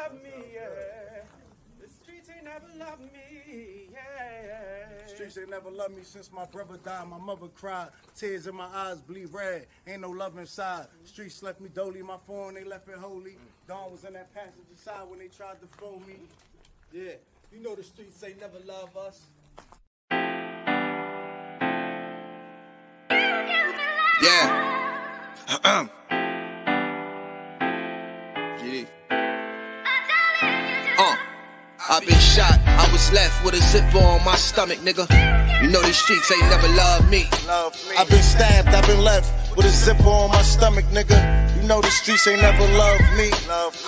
love me, yeah. The streets ain't never loved me, yeah. Streets ain't never loved me since my brother died. My mother cried, tears in my eyes bleed red. Ain't no love inside. Streets left me dolly, my phone they left it holy. Dawn was in that passenger side when they tried to phone me. Yeah, you know the streets ain't never love us. Yeah. I've been shot, I was left with a zipper on my stomach, nigga. You know these streets ain't never loved me. I've been stabbed, I've been left with a zipper on my stomach, nigga. You know the streets ain't never loved me.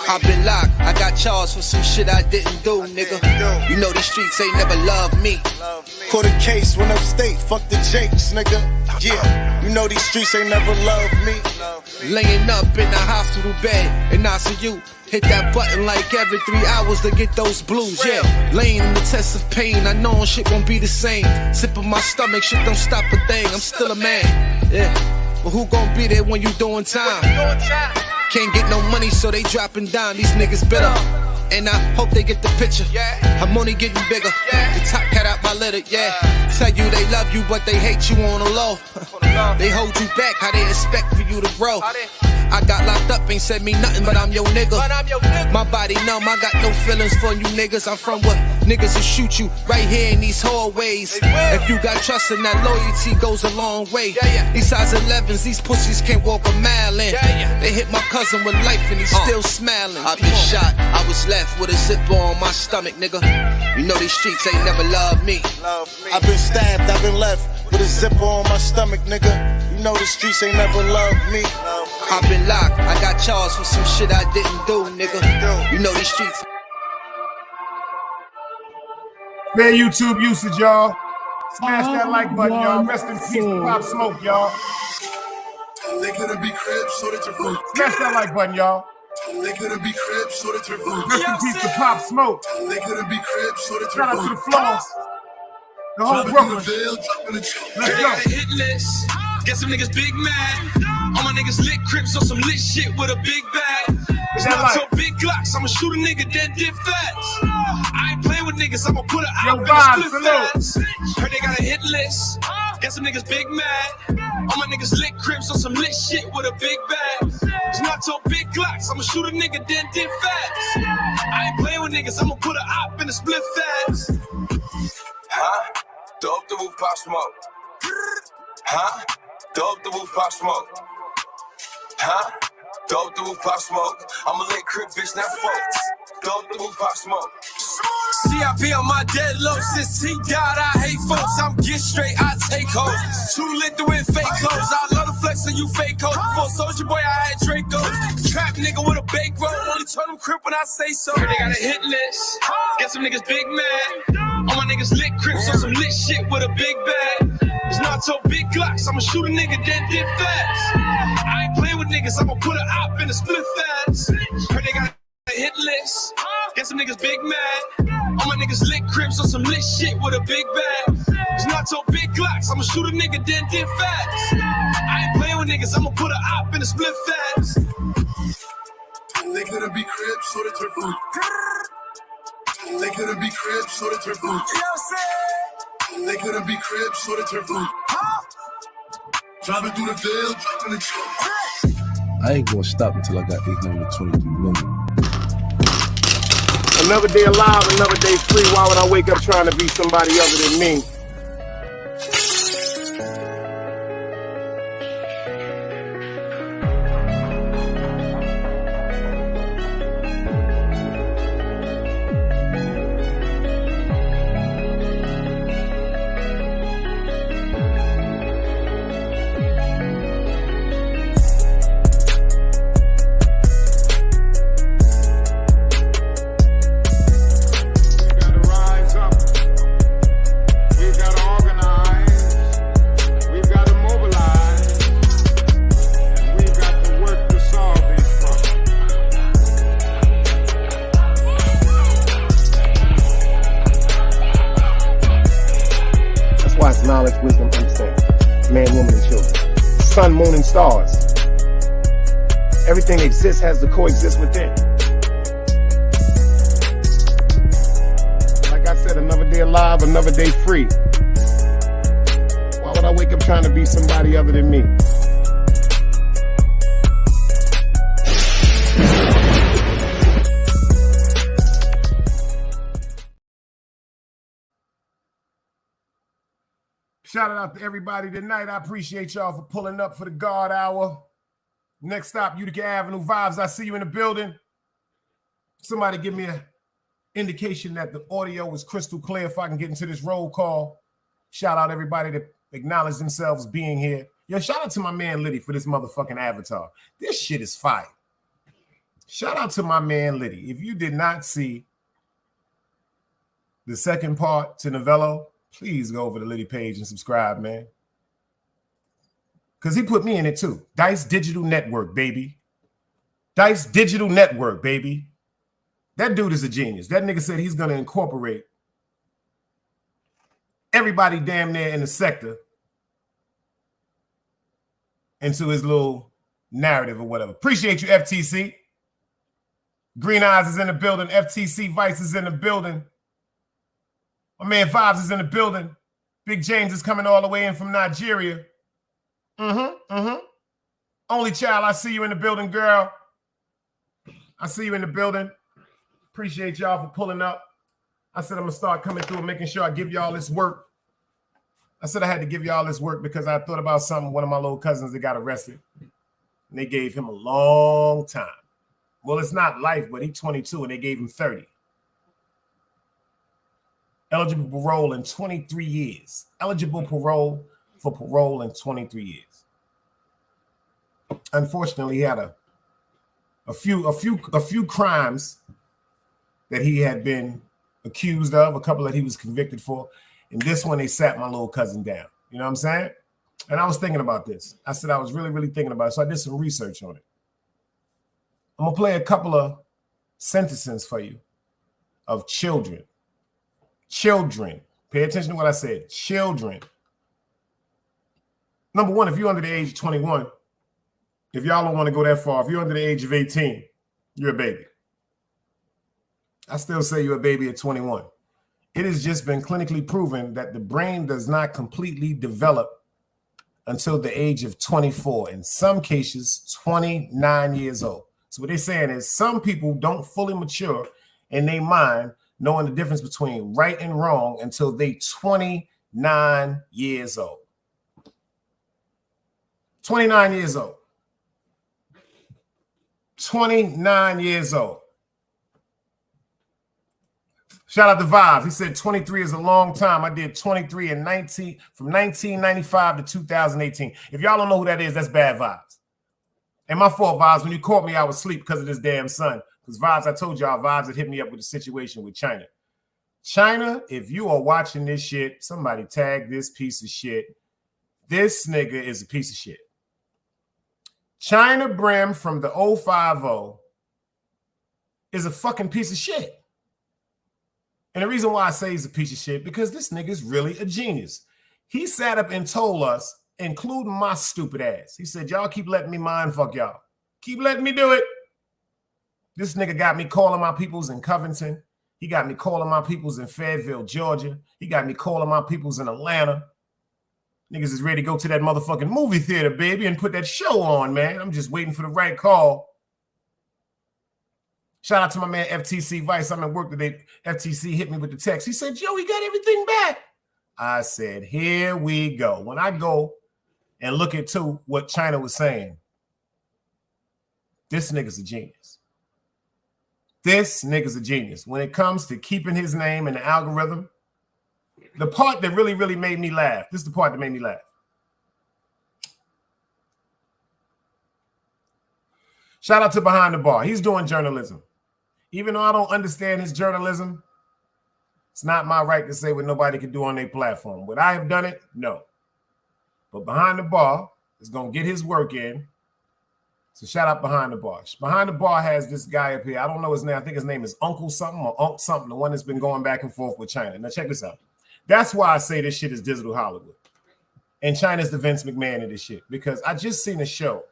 I've been locked, I got charged for some shit I didn't do, nigga. You know these streets ain't never loved me. Caught a case, went upstate, fuck the Jakes, nigga. Yeah, you know these streets ain't never loved me. Laying up in the hospital bed in ICU. Hit that button like every 3 hours to get those blues, yeah. Laying in the test of pain, I know shit won't be the same. Sipping my stomach, shit don't stop a thing, I'm still a man, yeah. But who gon' be there when you doing time? Can't get no money, so they dropping down, these niggas bitter. And I hope they get the picture. I'm only getting bigger. The top cat out my litter, yeah. Tell you they love you, but they hate you on the low. They hold you back, how they expect for you to grow. I got locked up, ain't said me nothing, but I'm your nigga. My body numb, I got no feelings for you niggas. I'm from what niggas will shoot you right here in these hallways. If you got trust in that loyalty goes a long way. These size 11s, these pussies can't walk a mile in. They hit my cousin with life and he's still smiling. I been shot, I was left with a zipper on my stomach, nigga. You know these streets ain't never loved me. I've been stabbed, I've been left with a zipper on my stomach, nigga. You know the streets ain't never loved me. I've been locked, I got charged for some shit I didn't do, nigga. You know these streets. Fair YouTube usage, y'all. Smash that like button, y'all. Rest in peace to Pop Smoke, y'all. They couldn't be cribs, so they took root. Smash that like button, y'all. They couldn't be cribs, so they took root. Rest in peace to Pop Smoke. They couldn't be cribs, so they took root. Shout out to the floors. The whole Brooklyn. Let's go. Got a hit list. Get some niggas big mad. All my niggas lit crips on some lit shit with a big bag. It's not so big Glocks. I'ma shoot a nigga dead dip fast. I ain't playing with niggas. I'ma put a out in the split fast. Heard they got a hit list. Get some niggas big mad. All my niggas lit crips on some lit shit with a big bag. It's not so big Glocks. I'ma shoot a nigga dead dip fast. I ain't playing with niggas. I'ma put a op in the split fast. Huh? Dope the roof, Pop Smoke. Huh? Dope the roof, Pop Smoke. Huh? Dope the roof, Pop Smoke. I'm a lit crib, bitch, not folks. Dope the roof, Pop Smoke. CIP on my dead low since he died. I hate folks. I'm get straight, I take hoes. Too lit to wear fake clothes. I love the flex of you fake hoes. Before Soldier Boy, I had Dracos. Trap nigga with a bankroll. Only turn them crip when I say so. They got a hit list. Get some niggas big mad. All my niggas lit crips on some lit shit with a big bag. It's not so big Glocks. I'ma shoot a nigga dead dip fast. I ain't playing with niggas. I'ma put a op in the split fast. Heard they got a hit list. Get some niggas big mad. All my niggas lit crips on some lit shit with a big bag. It's not so big Glocks. I'ma shoot a nigga dead dip fast. I ain't playing with niggas. I'ma put a op in the split fast. They couldn't be cribs, so they took root. They couldn't be cribs, so they took root. They couldn't be cribs, so they took root. Driving through the veil, dropping the truck. I ain't gonna stop until I got 823 million. Another day alive, another day free. Why would I wake up trying to be somebody other than me? Knowledge, wisdom, understanding. Man, woman, and children. Sun, moon, and stars. Everything exists has to coexist within. alive, another day free. Why would I wake up trying to be somebody other than me? Shout out to everybody tonight. I appreciate y'all for pulling up for the guard hour. Next stop, Utica Avenue Vibes. I see you in the building. Somebody give me an indication that the audio is crystal clear if I can get into this roll call. Shout out everybody that acknowledge themselves being here. Yo, shout out to my man Liddy for this motherfucking avatar. This shit is fire. Shout out to my man Liddy. If you did not see the second part to Novello, please go over to Liddy page and subscribe, man. Because he put me in it too. Dice Digital Network, baby. Dice Digital Network, baby. That dude is a genius. That nigga said he's going to incorporate everybody damn near in the sector into his little narrative or whatever. Appreciate you, FTC. Green Eyes is in the building. FTC Vice is in the building. My man Vibes is in the building. Big James is coming all the way in from Nigeria. Only Child, I see you in the building, girl. I see you in the building. Appreciate y'all for pulling up. I said I'm going to start coming through and making sure I give y'all this work. I said I had to give y'all this work because I thought about something. One of my little cousins that got arrested. And they gave him a long time. Well, it's not life, but he's 22 and they gave him 30. Eligible parole in 23 years. Eligible parole for parole in 23 years. Unfortunately, he had a few crimes that he had been accused of, a couple that he was convicted for. And this one, they sat my little cousin down. You know what I'm saying? And I was thinking about this. I said I was really, really thinking about it. So I did some research on it. I'm going to play a couple of sentences for you of children. Children. Pay attention to what I said. Children. Number one, if you're under the age of 21, if y'all don't want to go that far, if you're under the age of 18, you're a baby. I still say you're a baby at 21. It has just been clinically proven that the brain does not completely develop until the age of 24. In some cases, 29 years old. So what they're saying is some people don't fully mature in their mind, knowing the difference between right and wrong until they 29 years old. 29 years old. 29 years old. Shout out to Vibes. He said 23 is a long time. I did 23 and 19 from 1995 to 2018. If y'all don't know who that is, that's bad Vibes. And my fault, Vibes. When you caught me, I was asleep because of this damn sun. Because Vibes, I told y'all, Vibes had hit me up with a situation with China. China, if you are watching this shit, somebody tag this piece of shit. This nigga is a piece of shit. China Brim from the 050 is a fucking piece of shit. And the reason why I say he's a piece of shit, because this nigga is really a genius. He sat up and told us, including my stupid ass, he said, y'all keep letting me mind fuck y'all. Keep letting me do it. This nigga got me calling my peoples in Covington. He got me calling my peoples in Fayetteville, Georgia. He got me calling my peoples in Atlanta. Niggas is ready to go to that motherfucking movie theater, baby, and put that show on, man. I'm just waiting for the right call. Shout out to my man FTC Vice. I'm at work today. FTC hit me with the text. He said, Joe, he got everything back. I said, here we go. When I go and look at what China was saying, this nigga's a genius. This nigga's a genius. When it comes to keeping his name in the algorithm, the part that really, really made me laugh, this is the part that made me laugh. Shout out to Behind the Bar. He's doing journalism. Even though I don't understand his journalism, it's not my right to say what nobody can do on their platform. Would I have done it? No. But Behind the Bar is going to get his work in. So shout out Behind the Bar. Behind the Bar has this guy up here. I don't know his name. I think his name is Uncle something or Unc something, the one that's been going back and forth with China. Now check this out. That's why I say this shit is digital Hollywood. And China's the Vince McMahon of this shit. Because I just seen a show.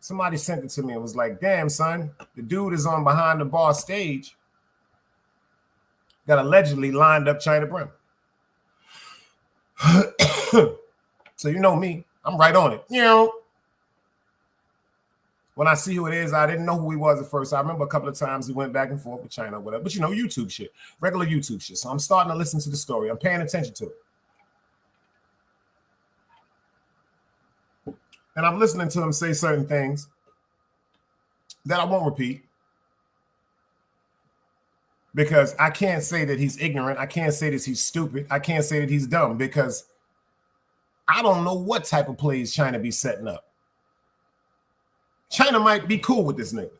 Somebody sent it to me and was like, damn, son, the dude is on Behind the Bar stage. that allegedly lined up China Brim. So you know me, I'm right on it. You know, when I see who it is, I didn't know who he was at first. I remember a couple of times he went back and forth with China or whatever. But you know, YouTube shit, regular YouTube shit. So I'm starting to listen to the story. I'm paying attention to it. And I'm listening to him say certain things that I won't repeat. Because I can't say that he's ignorant. I can't say that he's stupid. I can't say that he's dumb because I don't know what type of plays China be setting up. China might be cool with this nigga.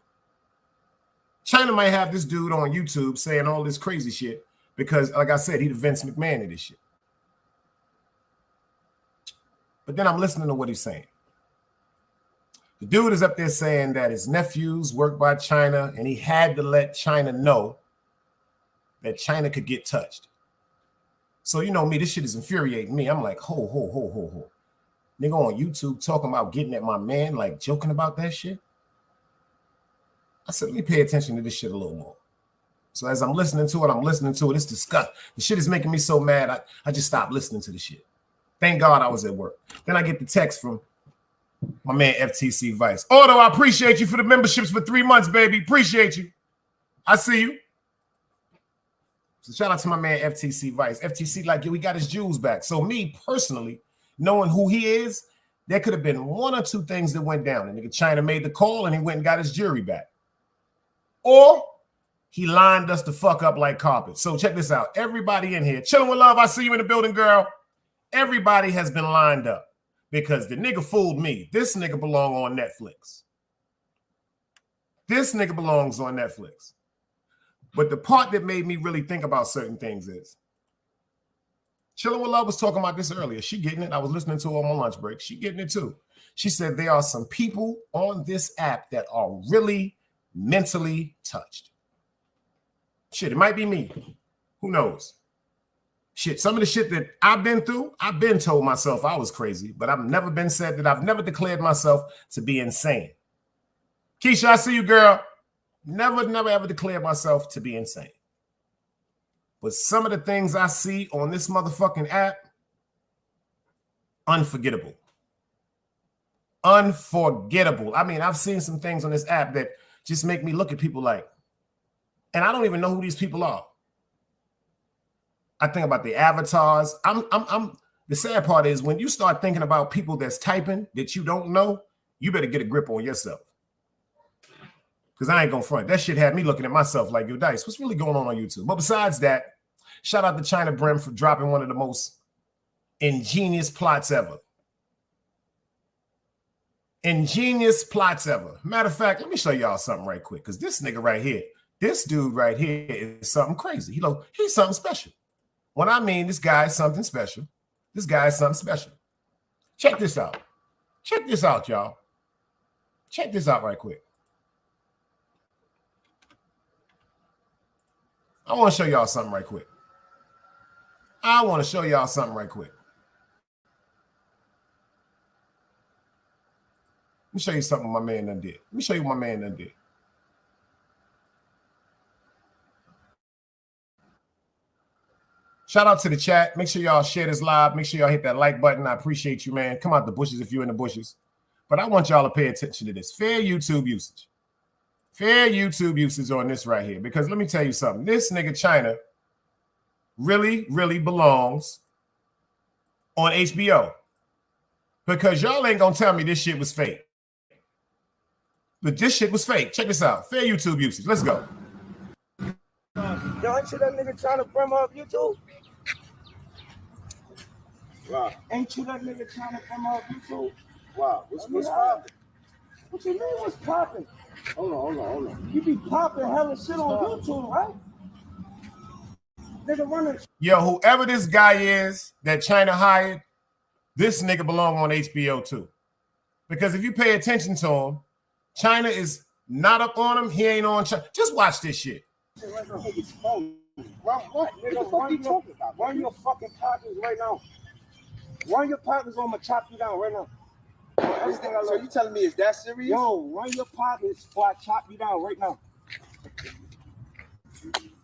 China might have this dude on YouTube saying all this crazy shit because, like I said, he the Vince McMahon of this shit. But then I'm listening to what he's saying. The dude is up there saying that his nephews work by China and he had to let China know that China could get touched. So, you know me, this shit is infuriating me. I'm like, ho. Nigga on YouTube talking about getting at my man, like joking about that shit. I said, let me pay attention to this shit a little more. So as I'm listening to it, it's disgusting. The shit is making me so mad, I just stopped listening to the shit. Thank God I was at work. Then I get the text from my man FTC Vice. Otto, I appreciate you for the memberships for 3 months, baby. Appreciate you. I see you. So shout out to my man FTC Vice. FTC like, yo, he got his jewels back. So me personally, knowing who he is, there could have been one or two things that went down. And nigga China made the call and he went and got his jury back. Or he lined us the fuck up like carpet. So check this out. Everybody in here, chilling with love. I see you in the building, girl. Everybody has been lined up because the nigga fooled me. This nigga belong on Netflix. This nigga belongs on Netflix. But the part that made me really think about certain things is Chillin' with Love was talking about this earlier. She getting it. I was listening to her on my lunch break. She getting it too. She said there are some people on this app that are really mentally touched. Shit, it might be me. Who knows? Shit, some of the shit that I've been through, I've been told myself I was crazy, but I've never been said that I've never declared myself to be insane. Keisha, I see you, girl. Never, ever declared myself to be insane. But some of the things I see on this motherfucking app, unforgettable. Unforgettable. I mean, I've seen some things on this app that just make me look at people like, and I don't even know who these people are. I think about the avatars. The sad part is when you start thinking about people that's typing that you don't know, you better get a grip on yourself. Because I ain't gonna front. That shit had me looking at myself like, yo, Dice, what's really going on YouTube? But besides that, shout out to China Brim for dropping one of the most ingenious plots ever. Ingenious plots ever. Matter of fact, let me show y'all something right quick. Because this nigga right here, this dude right here is something crazy. He's something special. When I mean this guy is something special, this guy is something special. Check this out. Check this out, y'all. Check this out right quick. I want to show y'all something right quick. Let me show you something my man done did. Let me show you what my man done did. Shout out to the chat. Make sure y'all share this live. Make sure y'all hit that like button. I appreciate you, man. Come out the bushes if you're in the bushes. But I want y'all to pay attention to this. Fair YouTube usage. Fair YouTube usage on this right here. Because let me tell you something. This nigga China really, really belongs on HBO. Because y'all ain't going to tell me this shit was fake. But this shit was fake. Check this out. Fair YouTube usage. Let's go. Yo, ain't you that nigga trying to brim up YouTube? Wow. Ain't you that nigga trying to brim up YouTube? Wow. What's popping? What you mean what's popping? Hold on. You be popping hella shit on YouTube, right? Nigga running. Yo, whoever this guy is that China hired, this nigga belong on HBO too. Because if you pay attention to him, China is not up on him. He ain't on China. Just watch this shit. Right now, nigga's phone. What? Nigga, run your fucking partners right now. Run your partners on, I'ma chop you down right now. So you telling me is that serious? Yo, run your partners before I chop you down right now.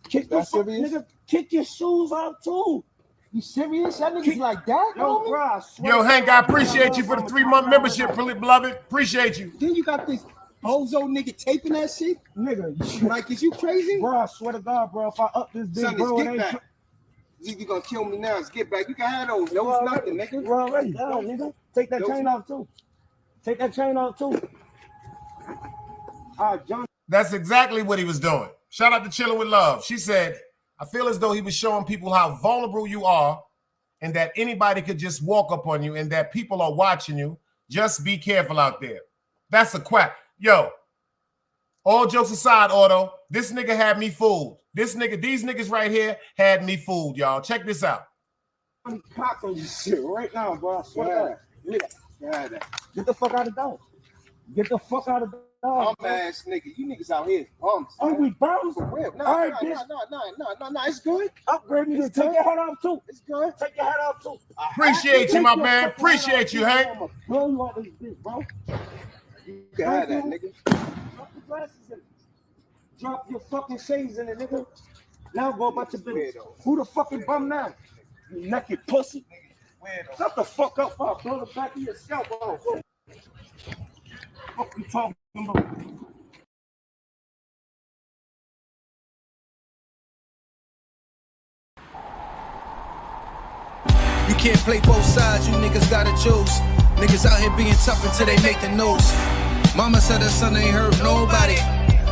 Kick That's serious? Nigga, Kick your shoes off too. You serious? Y'all niggas like that? Yo, bro, I swear Yo, to Hank, God, I appreciate you for the 3-month membership, beloved. Appreciate you. Then you got this bozo nigga taping that shit? Nigga, Mike, is you crazy? bro, I swear to God, bro, if I up this bitch, Son, bro, it's it get ain't... back. You gonna kill me now. It's get back. You can have those. Yo, Those nothing, nigga. Bro, already down, nigga. Take that chain off too. Take that chain off too. All right, John. That's exactly what he was doing. Shout out to Chillin' with Love. She said, I feel as though he was showing people how vulnerable you are and that anybody could just walk up on you and that people are watching you. Just be careful out there. That's a quack. Yo, all jokes aside, Auto, this nigga had me fooled. These niggas right here had me fooled, y'all. Check this out. I'm cock on you shit right now, bro. I swear to God. Get the fuck out of the door. Get the fuck out of the door. Bum ass nigga. You niggas out here bums. Oh, we bums? For real. No, All right, no, bitch. no. It's good. Upgrade me to take your head off too. It's good. Take your head off too. Appreciate you, my man. Appreciate you, Hank. I'm gonna blow you out this bitch, bro. You can have that, nigga. Drop the glasses in it. Drop your fucking shades in it, nigga. Now go about your business. Who the fucking bum now? You naked pussy. Shut the fuck up, I'll blow the back of your scalp off. What you talking about? You can't play both sides, you niggas gotta choose. Niggas out here being tough until they make the news. Mama said her son ain't hurt nobody.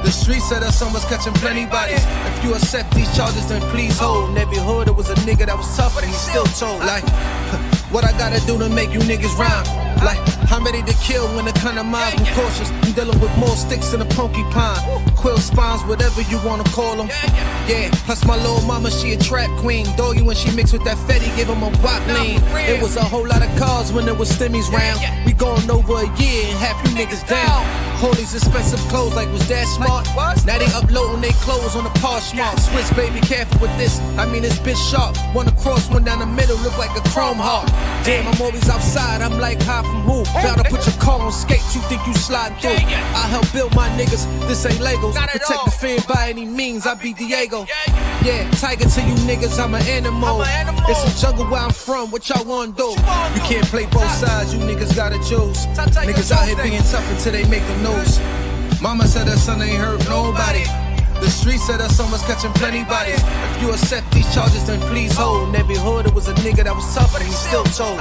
The streets said her son was catching plenty bodies. If you accept these charges, then please hold. In every hood, it was a nigga that was tough, but he still told. Like, what I gotta do to make you niggas rhyme? Like, I'm ready to kill when the kind of minds be cautious. I'm dealing with more sticks than a porcupine. Quill spines, whatever you wanna call them. Yeah, plus my little mama, she a trap queen. Doggy when she mixed with that Fetty, give him a wop lean. It was a whole lot of cars when there was stimmies round. We going over a year and half you niggas down. All these expensive clothes, like was that smart? Now they uploading they clothes on the Poshmark. Switch, baby, careful with this. I mean, this bitch sharp. One across, one down the middle, look like a chrome heart. Damn, I'm always outside. I'm like, high from who? About to put your car on skates. You think you sliding through? I help build my niggas. This ain't Legos. Protect the fan by any means. I be Diego. Yeah, tiger to you niggas. I'm an animal. It's a jungle where I'm from. What y'all wanna do? You can't play both sides. You niggas gotta choose. Niggas out here being tough until they make the news. Mama said her son ain't hurt nobody. The streets said her son was catching plenty bodies. If you accept these charges, then please hold. In every hood, it was a nigga that was tough, but he still told.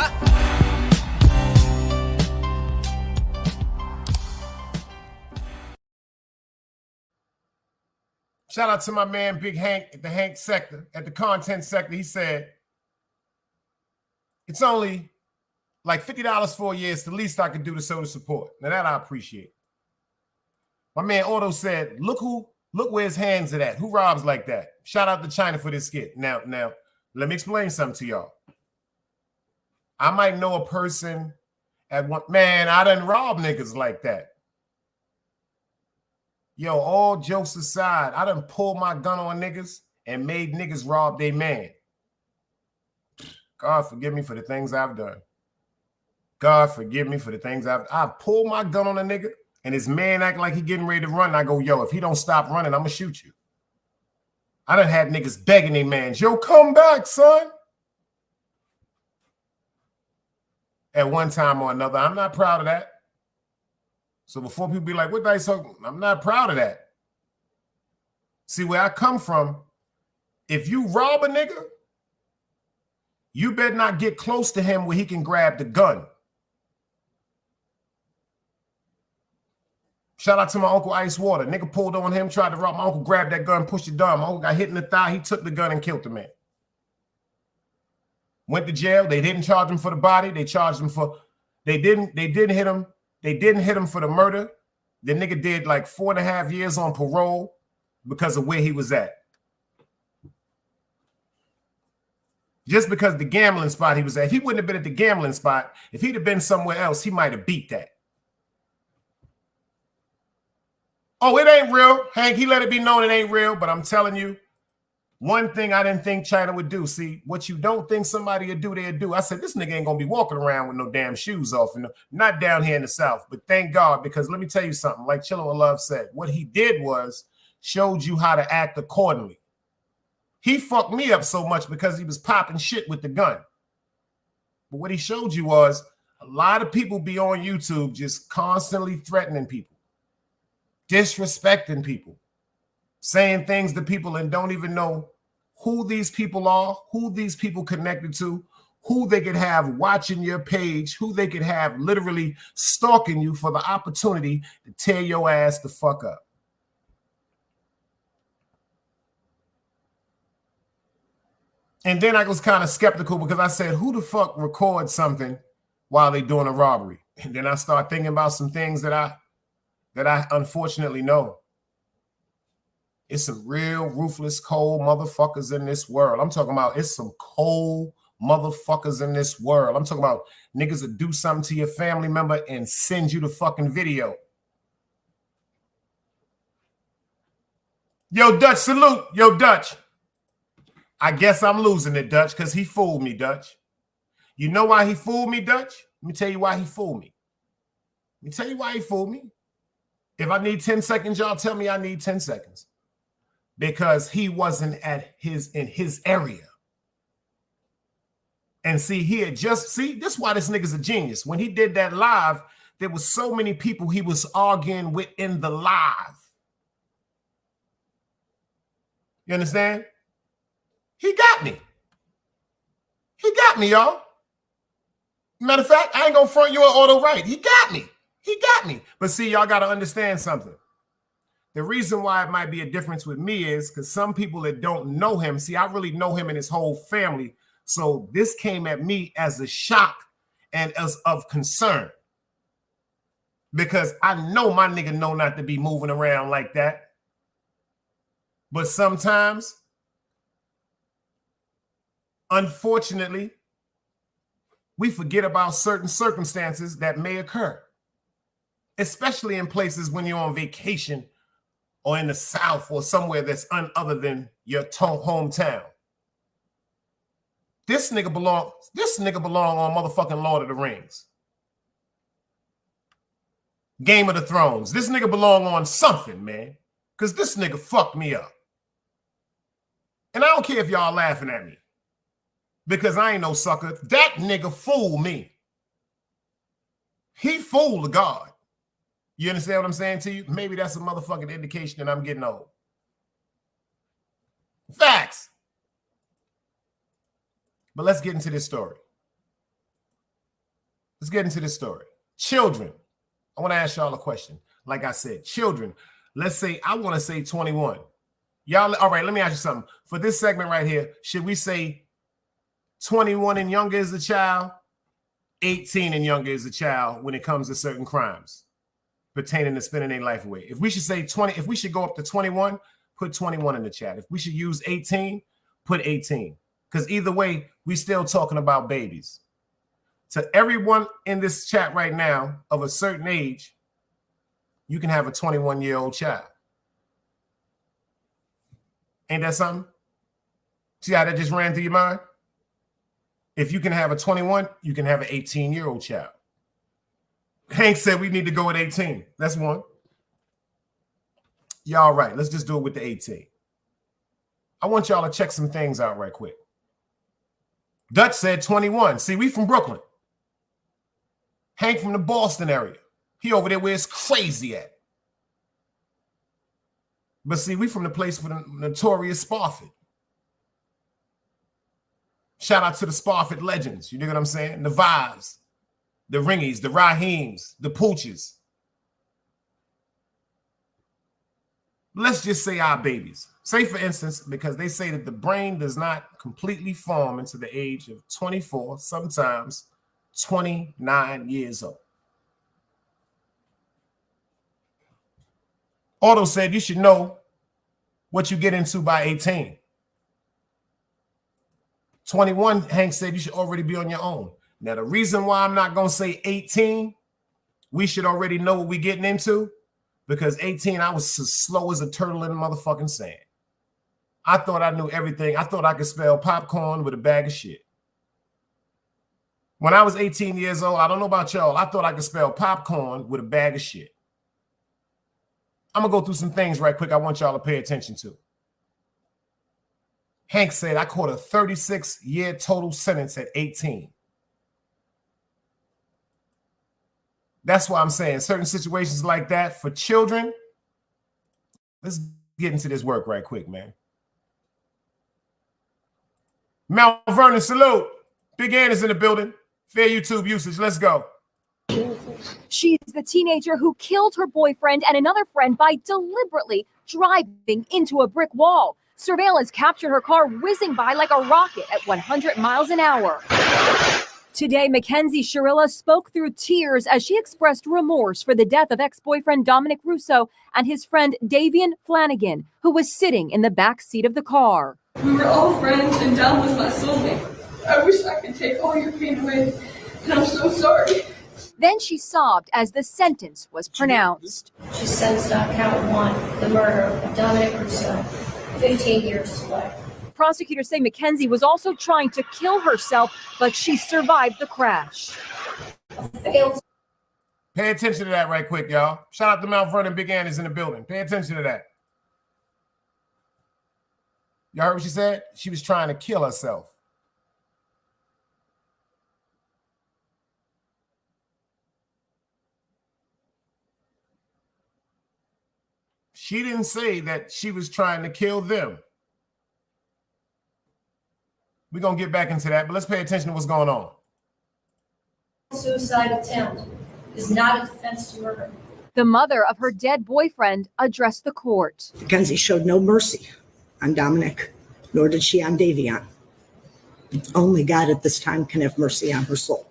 Shout out to my man, Big Hank, at the Hank sector, at the content sector. He said, it's only like $50 for a year. It's the least I could do to show the support. Now that I appreciate. My man Otto said, look where his hands are at. Who robs like that? Shout out to China for this skit. Now, let me explain something to y'all. I might know a person at one, man, I done rob niggas like that. Yo, all jokes aside, I done pulled my gun on niggas and made niggas rob they man. God forgive me for the things I've done. God forgive me for the things I've pulled my gun on a nigga and his man act like he getting ready to run. And I go, yo, if he don't stop running, I'm gonna shoot you. I done had niggas begging their mans, yo, come back, son. At one time or another, I'm not proud of that. So before people be like, what they talking? I'm not proud of that. See, where I come from, if you rob a nigga, you better not get close to him where he can grab the gun. Shout out to my uncle Ice Water. Nigga pulled on him, tried to rob. My uncle grabbed that gun, pushed it down. My uncle got hit in the thigh. He took the gun and killed the man. Went to jail. They didn't charge him for the body. They charged him for, they didn't hit him. They didn't hit him for the murder. The nigga did like 4.5 years on parole because of where he was at. Just because the gambling spot he was at. If he wouldn't have been at the gambling spot, if he'd have been somewhere else, he might have beat that. Oh, it ain't real. Hank, he let it be known it ain't real, but I'm telling you, one thing I didn't think China would do. See, what you don't think somebody would do, they'll do. I said, this nigga ain't going to be walking around with no damn shoes off. And not down here in the South, but thank God, because let me tell you something. Like Chillin' with Love said, what he did was showed you how to act accordingly. He fucked me up so much because he was popping shit with the gun. But what he showed you was a lot of people be on YouTube just constantly threatening people, disrespecting people, saying things to people and don't even know who these people are, who these people connected to, who they could have watching your page, who they could have literally stalking you for the opportunity to tear your ass the fuck up. And then I was kind of skeptical because I said, who the fuck records something while they doing a robbery? And then I start thinking about some things that I unfortunately know. It's some real ruthless, cold motherfuckers in this world. I'm talking about it's some cold motherfuckers in this world. I'm talking about niggas that do something to your family member and send you the fucking video. Yo, Dutch, salute. Yo, Dutch. I guess I'm losing it, Dutch, because he fooled me, Dutch. You know why he fooled me, Dutch? Let me tell you why he fooled me. Let me tell you why he fooled me. If I need 10 seconds, y'all tell me I need 10 seconds. Because he wasn't in his area. And see, he had this is why this nigga's a genius. When he did that live, there was so many people he was arguing with in the live. You understand? He got me. He got me, y'all. Matter of fact, I ain't gonna front you an auto right. He got me. He got me. But see, y'all gotta understand something. The reason why it might be a difference with me is because some people that don't know him, see, I really know him and his whole family. So this came at me as a shock and as of concern. Because I know my nigga know not to be moving around like that. But sometimes, unfortunately, we forget about certain circumstances that may occur, especially in places when you're on vacation or in the South or somewhere that's other than your hometown. This nigga belong on motherfucking Lord of the Rings. Game of the Thrones. This nigga belong on something, man. Because this nigga fucked me up. And I don't care if y'all laughing at me. Because I ain't no sucker. That nigga fooled me. He fooled God. You understand what I'm saying to you? Maybe that's a motherfucking indication that I'm getting old. Facts. But let's get into this story. Let's get into this story. Children. I want to ask y'all a question. Like I said, children. Let's say, I want to say 21. Y'all, all right, let me ask you something. For this segment right here, should we say 21 and younger is a child, 18 and younger is a child when it comes to certain crimes pertaining to spending their life away? If we should say 20, if we should go up to 21, put 21 in the chat. If we should use 18, put 18. Because either way, we still talking about babies. To everyone in this chat right now of a certain age, you can have a 21-year-old child. Ain't that something? See how that just ran through your mind? If you can have a 21, you can have an 18-year-old child. Hank said we need to go with 18. That's one. Y'all right. Let's just do it with the 18. I want y'all to check some things out right quick. Dutch said 21. See, we from Brooklyn. Hank from the Boston area. He over there where it's crazy at. But see, we from the place for the notorious Spofford. Shout out to the Spofford legends. You know what I'm saying? The Vibes, the Ringies, the Raheems, the Pooches. Let's just say our babies. Say, for instance, because they say that the brain does not completely form into the age of 24, sometimes 29 years old. Otto said you should know what you get into by 18. 21, Hank said you should already be on your own. Now, the reason why I'm not going to say 18, we should already know what we're getting into, because 18, I was as slow as a turtle in the motherfucking sand. I thought I knew everything. I thought I could spell popcorn with a bag of shit. When I was 18 years old, I don't know about y'all, I thought I could spell popcorn with a bag of shit. I'm going to go through some things right quick I want y'all to pay attention to. Hank said, I caught a 36-year total sentence at 18. That's why I'm saying certain situations like that for children. Let's get into this work right quick, man. Mount Vernon, salute. Big Ann is in the building. Fair YouTube usage. Let's go. She's the teenager who killed her boyfriend and another friend by deliberately driving into a brick wall. Surveillance captured her car whizzing by like a rocket at 100 miles an hour. Today, Mackenzie Shirilla spoke through tears as she expressed remorse for the death of ex-boyfriend Dominic Russo and his friend Davian Flanagan, who was sitting in the back seat of the car. We were all friends and Dom was my soulmate. I wish I could take all your pain away, and I'm so sorry. Then she sobbed as the sentence was pronounced. She sentenced on count 1, the murder of Dominic Russo, 15 years to life. Prosecutors say Mackenzie was also trying to kill herself, but she survived the crash. Pay attention to that right quick, y'all. Shout out to Mount Vernon. Big Ann is in the building. Pay attention to that. Y'all heard what she said? She was trying to kill herself. She didn't say that she was trying to kill them. We're going to get back into that, but let's pay attention to what's going on. Suicide attempt is not a defense to murder. The mother of her dead boyfriend addressed the court. Mackenzie showed no mercy on Dominic, nor did she on Davian. Only God at this time can have mercy on her soul.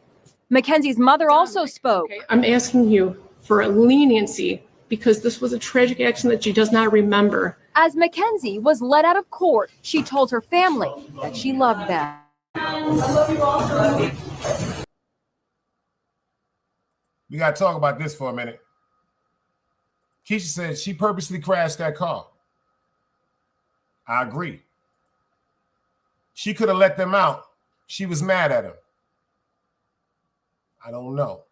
Mackenzie's mother also spoke. Okay, I'm asking you for a leniency because this was a tragic accident that she does not remember. As Mackenzie was let out of court, she told her family that she loved them. I love you all. We got to talk about this for a minute. Keisha said she purposely crashed that car. I agree. She could have let them out. She was mad at him. I don't know.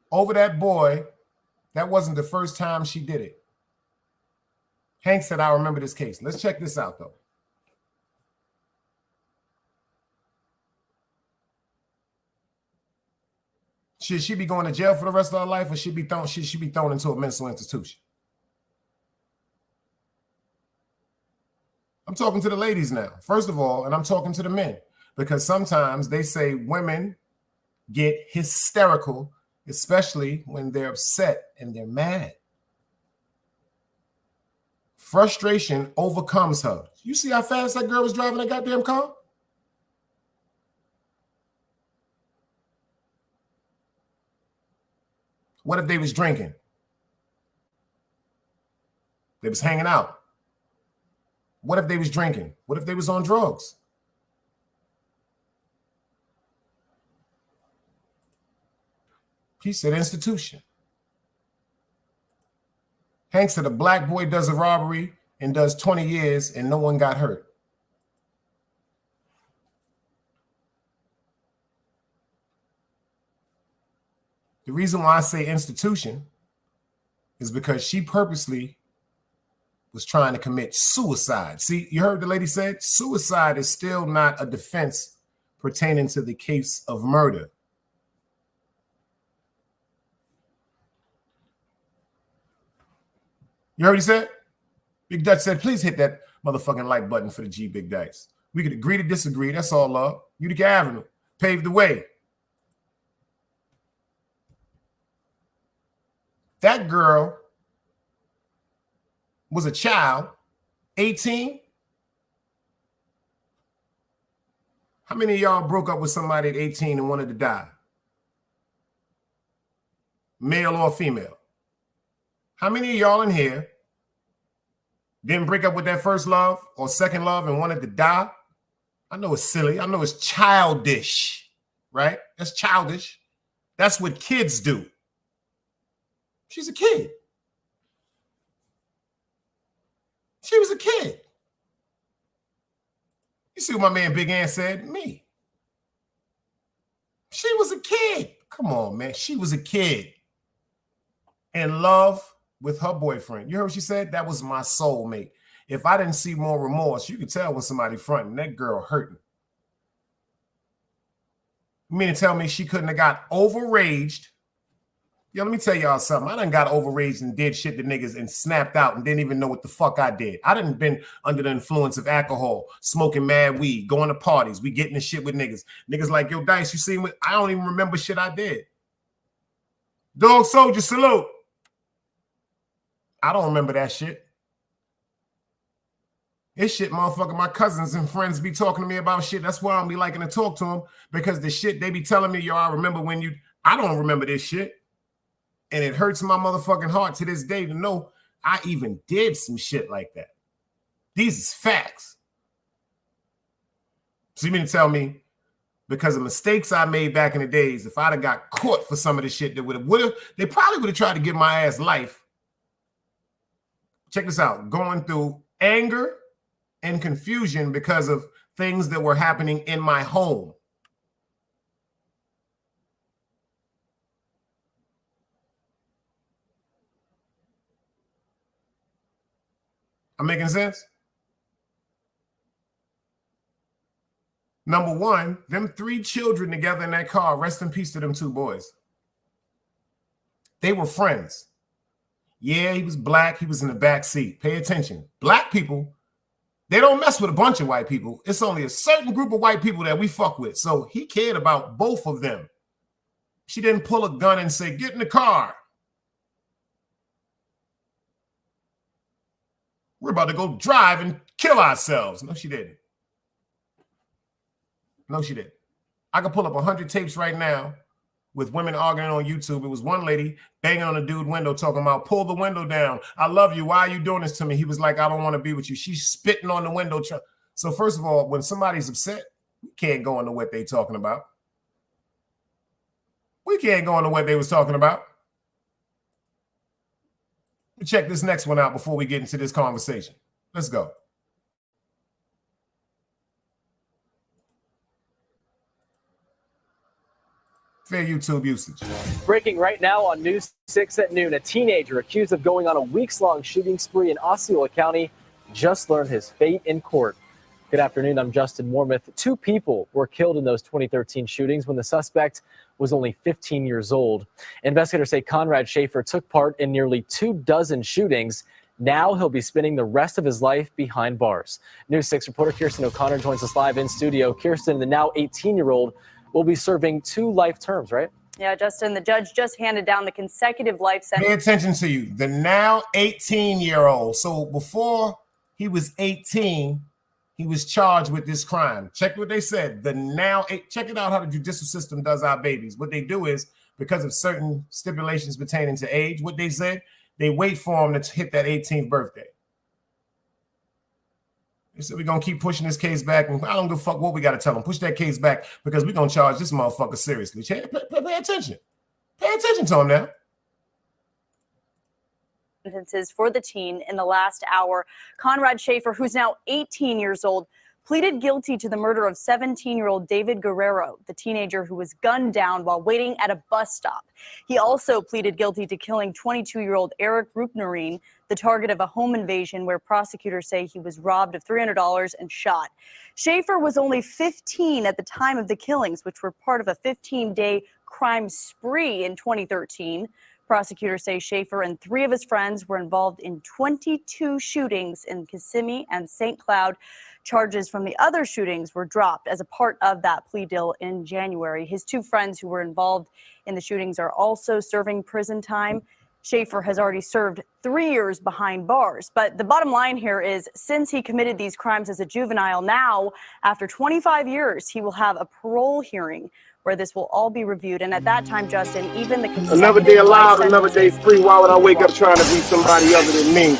Over that boy, that wasn't the first time she did it. Hank said, I remember this case. Let's check this out, though. Should she be going to jail for the rest of her life, or should she be thrown into a mental institution? I'm talking to the ladies now, first of all, and I'm talking to the men, because sometimes they say women get hysterical, especially when they're upset and they're mad. Frustration overcomes her. You see how fast that girl was driving that goddamn car? What if they was drinking? They was hanging out. What if they was drinking? What if they was on drugs? He said institution. Hank said a black boy does a robbery and does 20 years and no one got hurt. The reason why I say institution is because she purposely was trying to commit suicide. See, you heard the lady said suicide is still not a defense pertaining to the case of murder. You heard what he said? Big Dutch said, please hit that motherfucking like button for the G Big Dice. We could agree to disagree. That's all, love. Utica Avenue paved the way. That girl was a child, 18. How many of y'all broke up with somebody at 18 and wanted to die? Male or female? How many of y'all in here didn't break up with that first love or second love and wanted to die? I know it's silly. I know it's childish, right? That's childish. That's what kids do. She's a kid. She was a kid. You see what my man Big Ann said? Me. She was a kid. Come on, man. She was a kid. And love with her boyfriend. You heard what she said? That was my soulmate. If I didn't see more remorse, you could tell when somebody fronting. That girl hurting. You mean to tell me she couldn't have got overraged? Yo, let me tell y'all something. I done got overraged and did shit to niggas and snapped out and didn't even know what the fuck I did. I done been under the influence of alcohol, smoking mad weed, going to parties. We getting the shit with niggas. Niggas like, yo, Dice, you see me? I don't even remember shit I did. Dog Soldier, salute. I don't remember that shit. This shit, motherfucker, my cousins and friends be talking to me about shit. That's why I don't be liking to talk to them, because the shit they be telling me, yo, I remember when you, I don't remember this shit. And it hurts my motherfucking heart to this day to know I even did some shit like that. These is facts. So you mean to tell me because of mistakes I made back in the days, if I'd have got caught for some of the shit that they probably would have tried to give my ass life. Check this out. Going through anger and confusion because of things that were happening in my home. I'm making sense? Number one, them 3 children together in that car, rest in peace to them 2 boys. They were friends. Yeah, he was black. He was in the back seat. Pay attention. Black people, they don't mess with a bunch of white people. It's only a certain group of white people that we fuck with. So he cared about both of them. She didn't pull a gun and say, get in the car. We're about to go drive and kill ourselves. No, she didn't. No, she didn't. I could pull up 100 tapes right now with women arguing on YouTube. It was one lady banging on a dude window talking about, pull the window down. I love you. Why are you doing this to me? He was like, I don't want to be with you. She's spitting on the window. So first of all, when somebody's upset, we can't go into what they talking about. We can't go into what they was talking about. Check this next one out before we get into this conversation. Let's go. Fair YouTube usage. Breaking right now on News 6 at noon, a teenager accused of going on a weeks-long shooting spree in Osceola County just learned his fate in court. Good afternoon, I'm Justin Mormouth. 2 people were killed in those 2013 shootings when the suspect was only 15 years old. Investigators say Conrad Schaefer took part in nearly 24 shootings. Now he'll be spending the rest of his life behind bars. News 6 reporter Kirsten O'Connor joins us live in studio. Kirsten, the now 18-year-old, will be serving 2 life terms, right? Yeah, Justin, the judge just handed down the consecutive life sentence. Pay attention to you. The now 18-year-old. So before he was 18, he was charged with this crime. Check what they said. Check it out how the judicial system does our babies. What they do is, because of certain stipulations pertaining to age, what they said, they wait for him to hit that 18th birthday. They said, we're going to keep pushing this case back, and I don't give a fuck what we got to tell them. Push that case back because we're going to charge this motherfucker seriously. Pay attention. Pay attention to him now. Sentences for the teen in the last hour. Conrad Schaefer, who's now 18 years old, pleaded guilty to the murder of 17-year-old David Guerrero, the teenager who was gunned down while waiting at a bus stop. He also pleaded guilty to killing 22-year-old Eric Rupnerine, the target of a home invasion where prosecutors say he was robbed of $300 and shot. Schaefer was only 15 at the time of the killings, which were part of a 15-day crime spree in 2013. Prosecutors say Schaefer and 3 of his friends were involved in 22 shootings in Kissimmee and St. Cloud. Charges from the other shootings were dropped as a part of that plea deal in January. His 2 friends who were involved in the shootings are also serving prison time. Schaefer has already served 3 years behind bars. But the bottom line here is, since he committed these crimes as a juvenile, now, after 25 years, he will have a parole hearing where this will all be reviewed. And at that time, Justin, even the another day alive, another day free. Why would I wake up trying to be somebody other than me?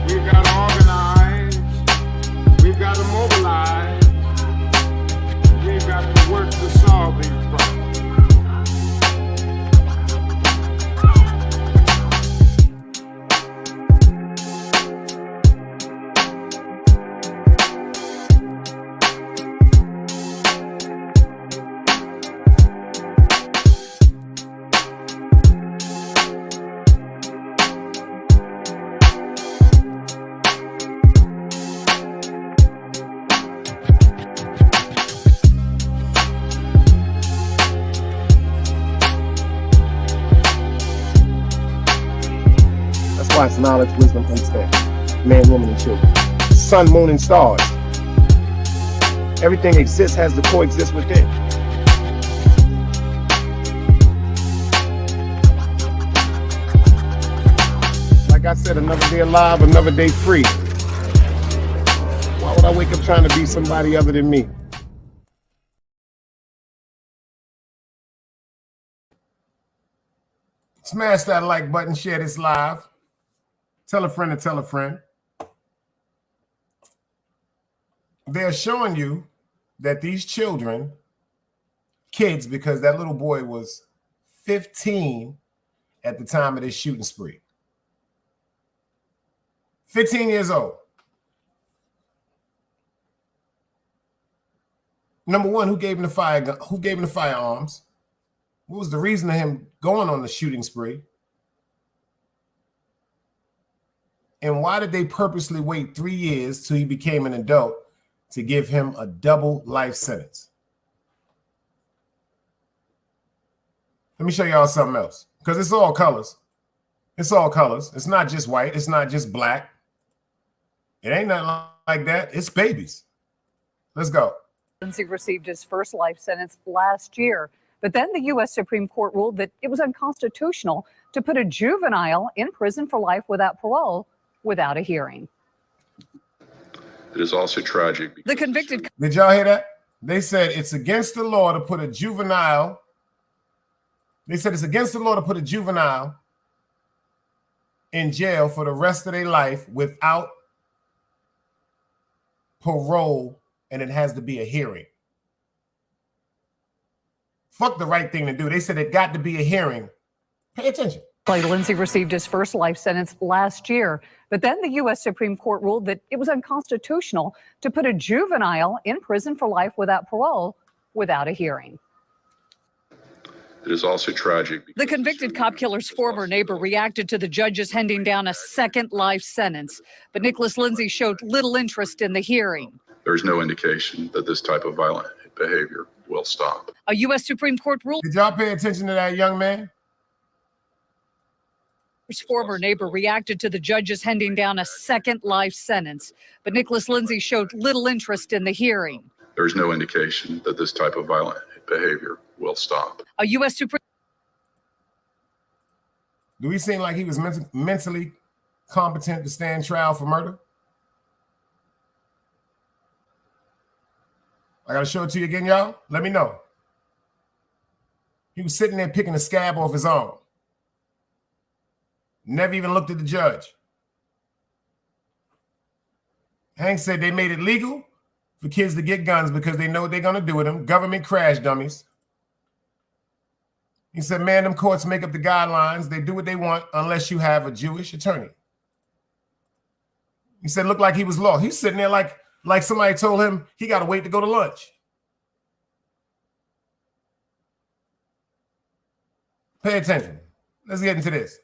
We gotta organize. provides knowledge, wisdom, understanding. Man, woman, and children. Sun, moon, and stars. Everything exists, has to coexist within. Like I said, another day alive, another day free. Why would I wake up trying to be somebody other than me? Smash that like button, share this live. Tell a friend to tell a friend. They're showing you that these children, kids, because that little boy was 15 at the time of this shooting spree. 15 years old. Number one, who gave him the firearms? What was the reason of him going on the shooting spree? And why did they purposely wait 3 years till he became an adult to give him a double life sentence? Let me show y'all something else, because it's all colors. It's all colors. It's not just white. It's not just black. It ain't nothing like that. It's babies. Let's go. Lindsay received his first life sentence last year, but then the U.S. Supreme Court ruled that it was unconstitutional to put a juvenile in prison for life without parole without a hearing. It is also tragic. The convicted. Did y'all hear that? They said it's against the law to put a juvenile. They said it's against the law to put a juvenile in jail for the rest of their life without parole, and it has to be a hearing. Fuck the right thing to do. They said it got to be a hearing. Pay attention. Lindsay received his first life sentence last year, but then the U.S. Supreme Court ruled that it was unconstitutional to put a juvenile in prison for life without parole without a hearing. It is also tragic. The convicted cop killer's former neighbor reacted to the judges handing down a second life sentence, but Nicholas Lindsay showed little interest in the hearing. There's no indication that this type of violent behavior will stop. A U.S. Supreme Court ruled. Did y'all pay attention to that young man? His former neighbor reacted to the judges handing down a second life sentence, but Nicholas Lindsay showed little interest in the hearing. There's no indication that this type of violent behavior will stop. A U.S. Supreme. Do he seem like he was mentally competent to stand trial for murder? I gotta show it to you again, y'all. Let me know. He was sitting there picking a scab off his arm. Never even looked at the judge. Hank said they made it legal for kids to get guns because they know what they're gonna do with them. Government crash dummies. He said, man, them courts make up the guidelines. They do what they want unless you have a Jewish attorney. He said, looked like he was lost. He's sitting there like somebody told him he got to wait to go to lunch. Pay attention. Let's get into this.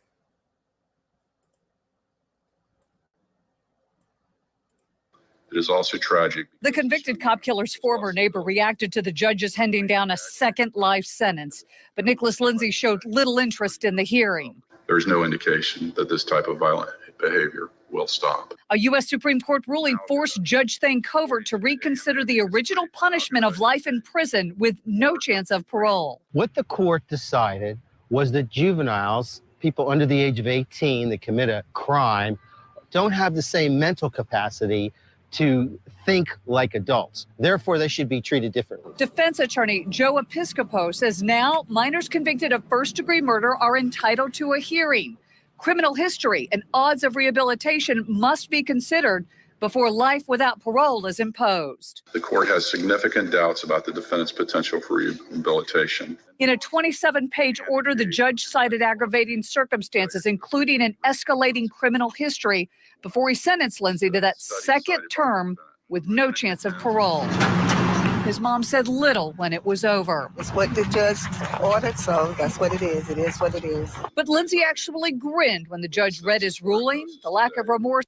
It is also tragic. The convicted cop killer's former neighbor reacted to the judges handing down a second life sentence, but Nicholas Lindsay showed little interest in the hearing. There's no indication that this type of violent behavior will stop. A U.S. Supreme Court ruling forced Judge Thane Covert to reconsider the original punishment of life in prison with no chance of parole. What the court decided was that juveniles, people under the age of 18 that commit a crime, don't have the same mental capacity to think like adults. Therefore, they should be treated differently. Defense attorney Joe Episcopo says now minors convicted of first-degree murder are entitled to a hearing. Criminal history and odds of rehabilitation must be considered before life without parole is imposed. The court has significant doubts about the defendant's potential for rehabilitation. In a 27-page order, the judge cited aggravating circumstances, including an escalating criminal history, before he sentenced Lindsay to that second term with no chance of parole. His mom said little when it was over. It's what the judge ordered, so that's what it is. It is what it is. But Lindsay actually grinned when the judge read his ruling. The lack of remorse.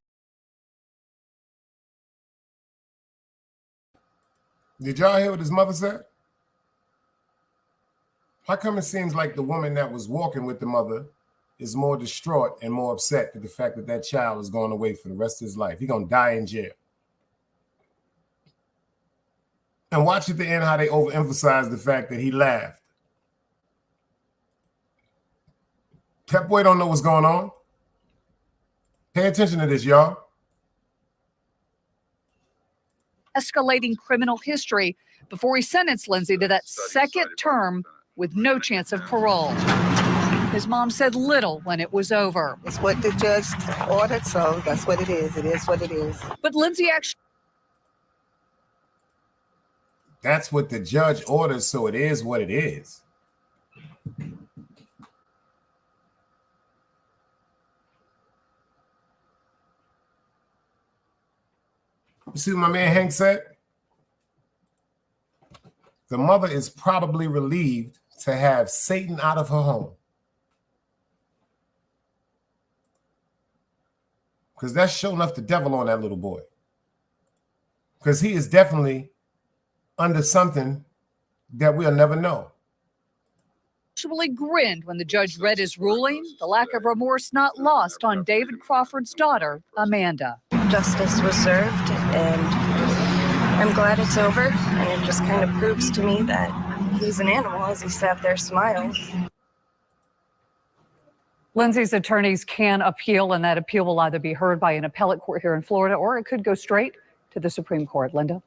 Did y'all hear what his mother said? How come it seems like the woman that was walking with the mother is more distraught and more upset at the fact that that child is going away for the rest of his life. He's going to die in jail. And watch at the end how they overemphasize the fact that he laughed. That boy don't know what's going on. Pay attention to this, y'all. Escalating criminal history before he sentenced Lindsay to that second term with no chance of parole. His mom said little when it was over. It's what the judge ordered, so that's what it is. It is what it is. But Lindsay actually... That's what the judge orders, so it is what it is. You see what my man Hank said? The mother is probably relieved to have Satan out of her home. Because that's sure enough the devil on that little boy. Because he is definitely under something that we'll never know. Actually grinned when the judge read his ruling, the lack of remorse not lost on David Crawford's daughter, Amanda. Justice was served, and I'm glad it's over, and it just kind of proves to me that he's an animal as he sat there smiling. Lindsay's attorneys can appeal, and that appeal will either be heard by an appellate court here in Florida, or it could go straight to the Supreme Court. Linda?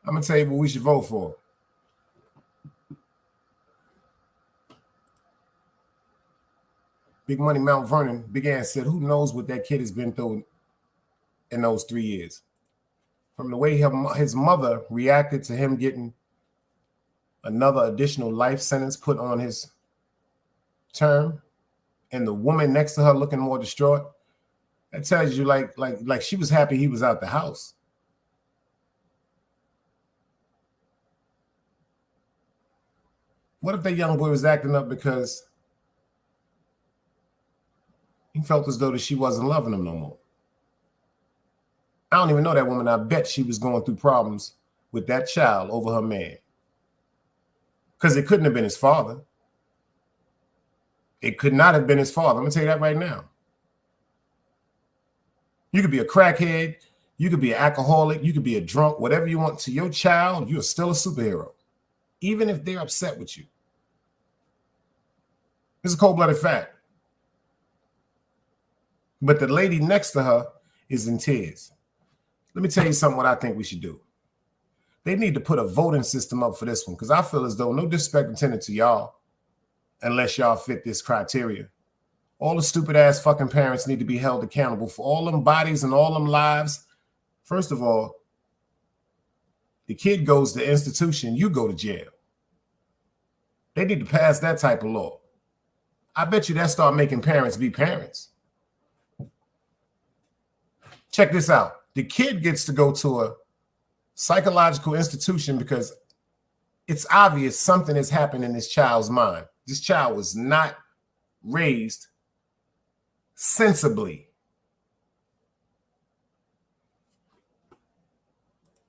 I'm going to tell you what we should vote for. Big Money Mount Vernon, Big Ann said, who knows what that kid has been through in those 3 years? From the way his mother reacted to him getting another additional life sentence put on his term, and the woman next to her looking more distraught, that tells you like she was happy he was out the house. What if that young boy was acting up because he felt as though that she wasn't loving him no more? I don't even know that woman. I bet she was going through problems with that child over her man. Because it couldn't have been his father. It could not have been his father. I'm going to tell you that right now. You could be a crackhead. You could be an alcoholic. You could be a drunk. Whatever you want to your child, you're still a superhero. Even if they're upset with you. It's a cold-blooded fact. But the lady next to her is in tears. Let me tell you something what I think we should do. They need to put a voting system up for this one, because I feel as though, no disrespect intended to y'all, unless y'all fit this criteria. All the stupid-ass fucking parents need to be held accountable for all them bodies and all them lives. First of all, the kid goes to institution, you go to jail. They need to pass that type of law. I bet you that start making parents be parents. Check this out. The kid gets to go to a psychological institution because it's obvious something has happened in this child's mind. This child was not raised sensibly.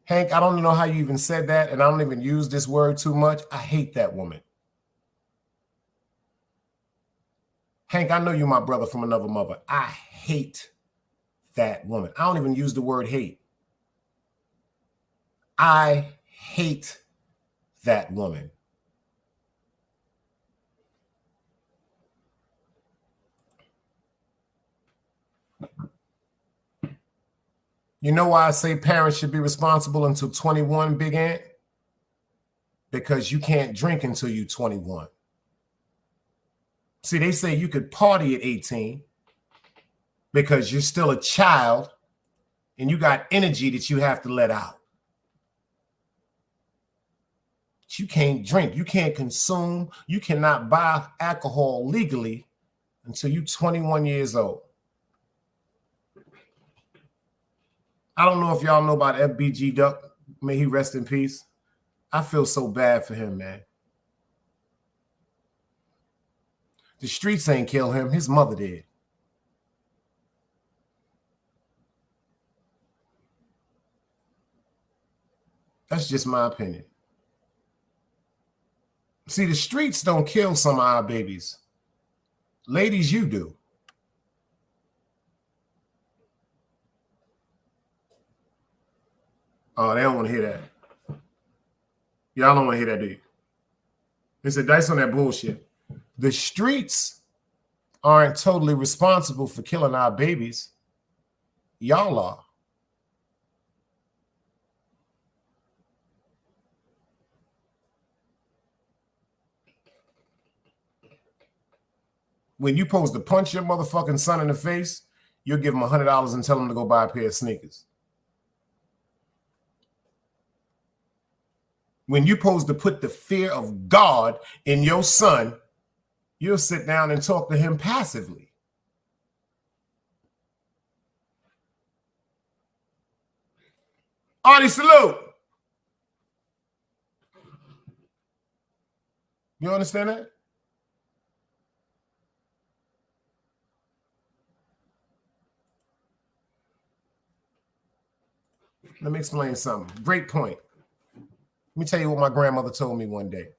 Hank, I don't know how you even said that, and I don't even use this word too much. I hate that woman. Hank, I know you're my brother from another mother. I hate that woman. I don't even use the word hate. I hate that woman. You know why I say parents should be responsible until 21, Big Ant? Because you can't drink until you're 21. See, they say you could party at 18 because you're still a child and you got energy that you have to let out. But you can't drink, you can't consume, you cannot buy alcohol legally until you're 21 years old. I don't know if y'all know about FBG Duck. May he rest in peace. I feel so bad for him, man. The streets ain't kill him. His mother did. That's just my opinion. See, the streets don't kill some of our babies. Ladies, you do. Oh, they don't want to hear that. Y'all don't want to hear that, do you? They said, dice on that bullshit. The streets aren't totally responsible for killing our babies. Y'all are. When you supposed to punch your motherfucking son in the face, you'll give him $100 and tell him to go buy a pair of sneakers. When you're supposed to put the fear of God in your son, you'll sit down and talk to him passively. Artie, salute. You understand that? Let me explain something. Great point. Let me tell you what my grandmother told me one day.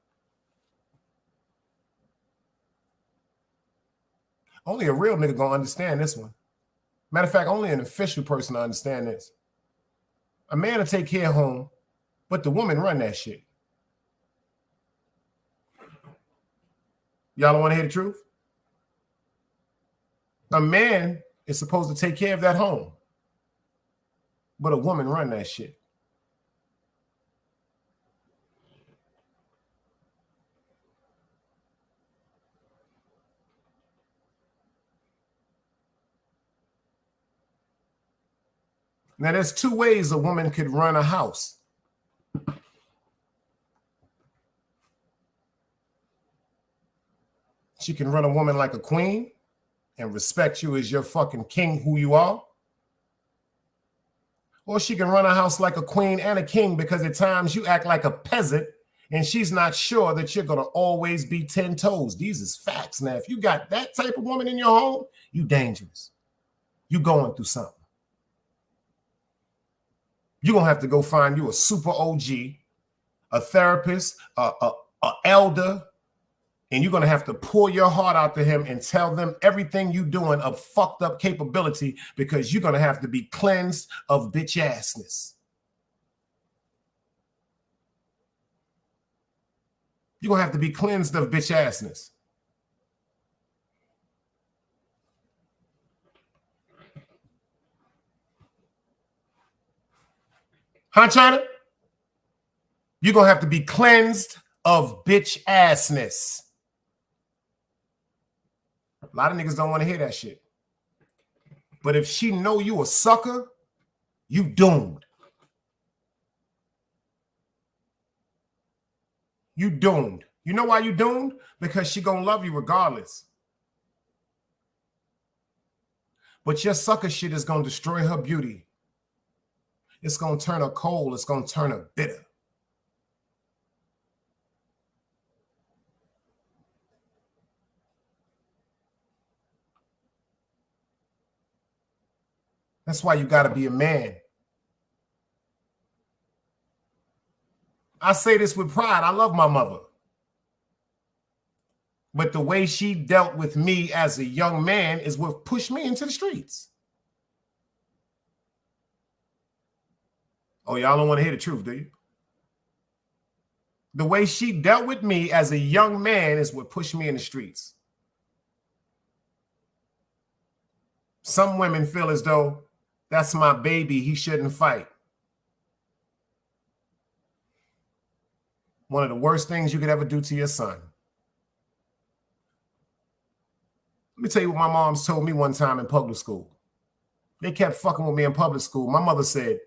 Only a real nigga gonna understand this one. Matter of fact, only an official person to understand this. A man will take care of home, but the woman run that shit. Y'all don't want to hear the truth? A man is supposed to take care of that home, but a woman run that shit. Now, there's two ways a woman could run a house. She can run a woman like a queen and respect you as your fucking king who you are. Or she can run a house like a queen and a king because at times you act like a peasant and she's not sure that you're going to always be 10 toes. These is facts. Now, if you got that type of woman in your home, you dangerous. You going through something. You're going to have to go find you a super OG, a therapist, a elder, and you're going to have to pour your heart out to him and tell them everything you're doing of fucked up capability because you're going to have to be cleansed of bitch assness. You're going to have to be cleansed of bitch assness. Huh, China? You're going to have to be cleansed of bitch assness. A lot of niggas don't want to hear that shit. But if she know you a sucker, you doomed. You doomed. You know why you doomed? Because she gonna love you regardless. But your sucker shit is gonna destroy her beauty. It's going to turn her cold. It's going to turn her bitter. That's why you got to be a man. I say this with pride. I love my mother. But the way she dealt with me as a young man is what pushed me into the streets. Oh, y'all don't want to hear the truth, do you? The way she dealt with me as a young man is what pushed me in the streets. Some women feel as though that's my baby, he shouldn't fight. One of the worst things you could ever do to your son. Let me tell you what my mom's told me one time in public school. They kept fucking with me in public school. My mother said,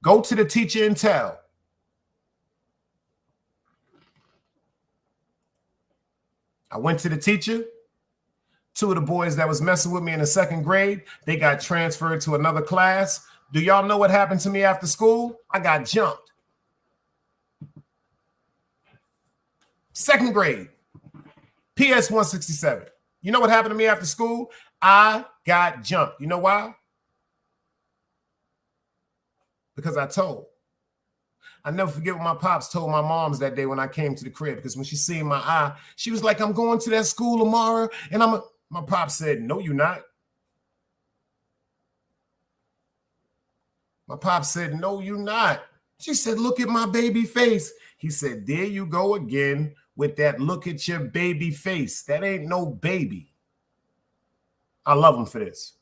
go to the teacher and tell. I went to the teacher. Two of the boys that was messing with me in the second grade, they got transferred to another class. Do y'all know what happened to me after school? I got jumped. Second grade, PS 167. You know what happened to me after school? I got jumped. You know why? Because I told. I never forget what my pops told my moms that day when I came to the crib, because when she seen my eye, she was like, I'm going to that school tomorrow. And my pops said, no, you're not. My pops said, no, you're not. She said, look at my baby face. He said, there you go again with that look at your baby face. That ain't no baby. I love him for this.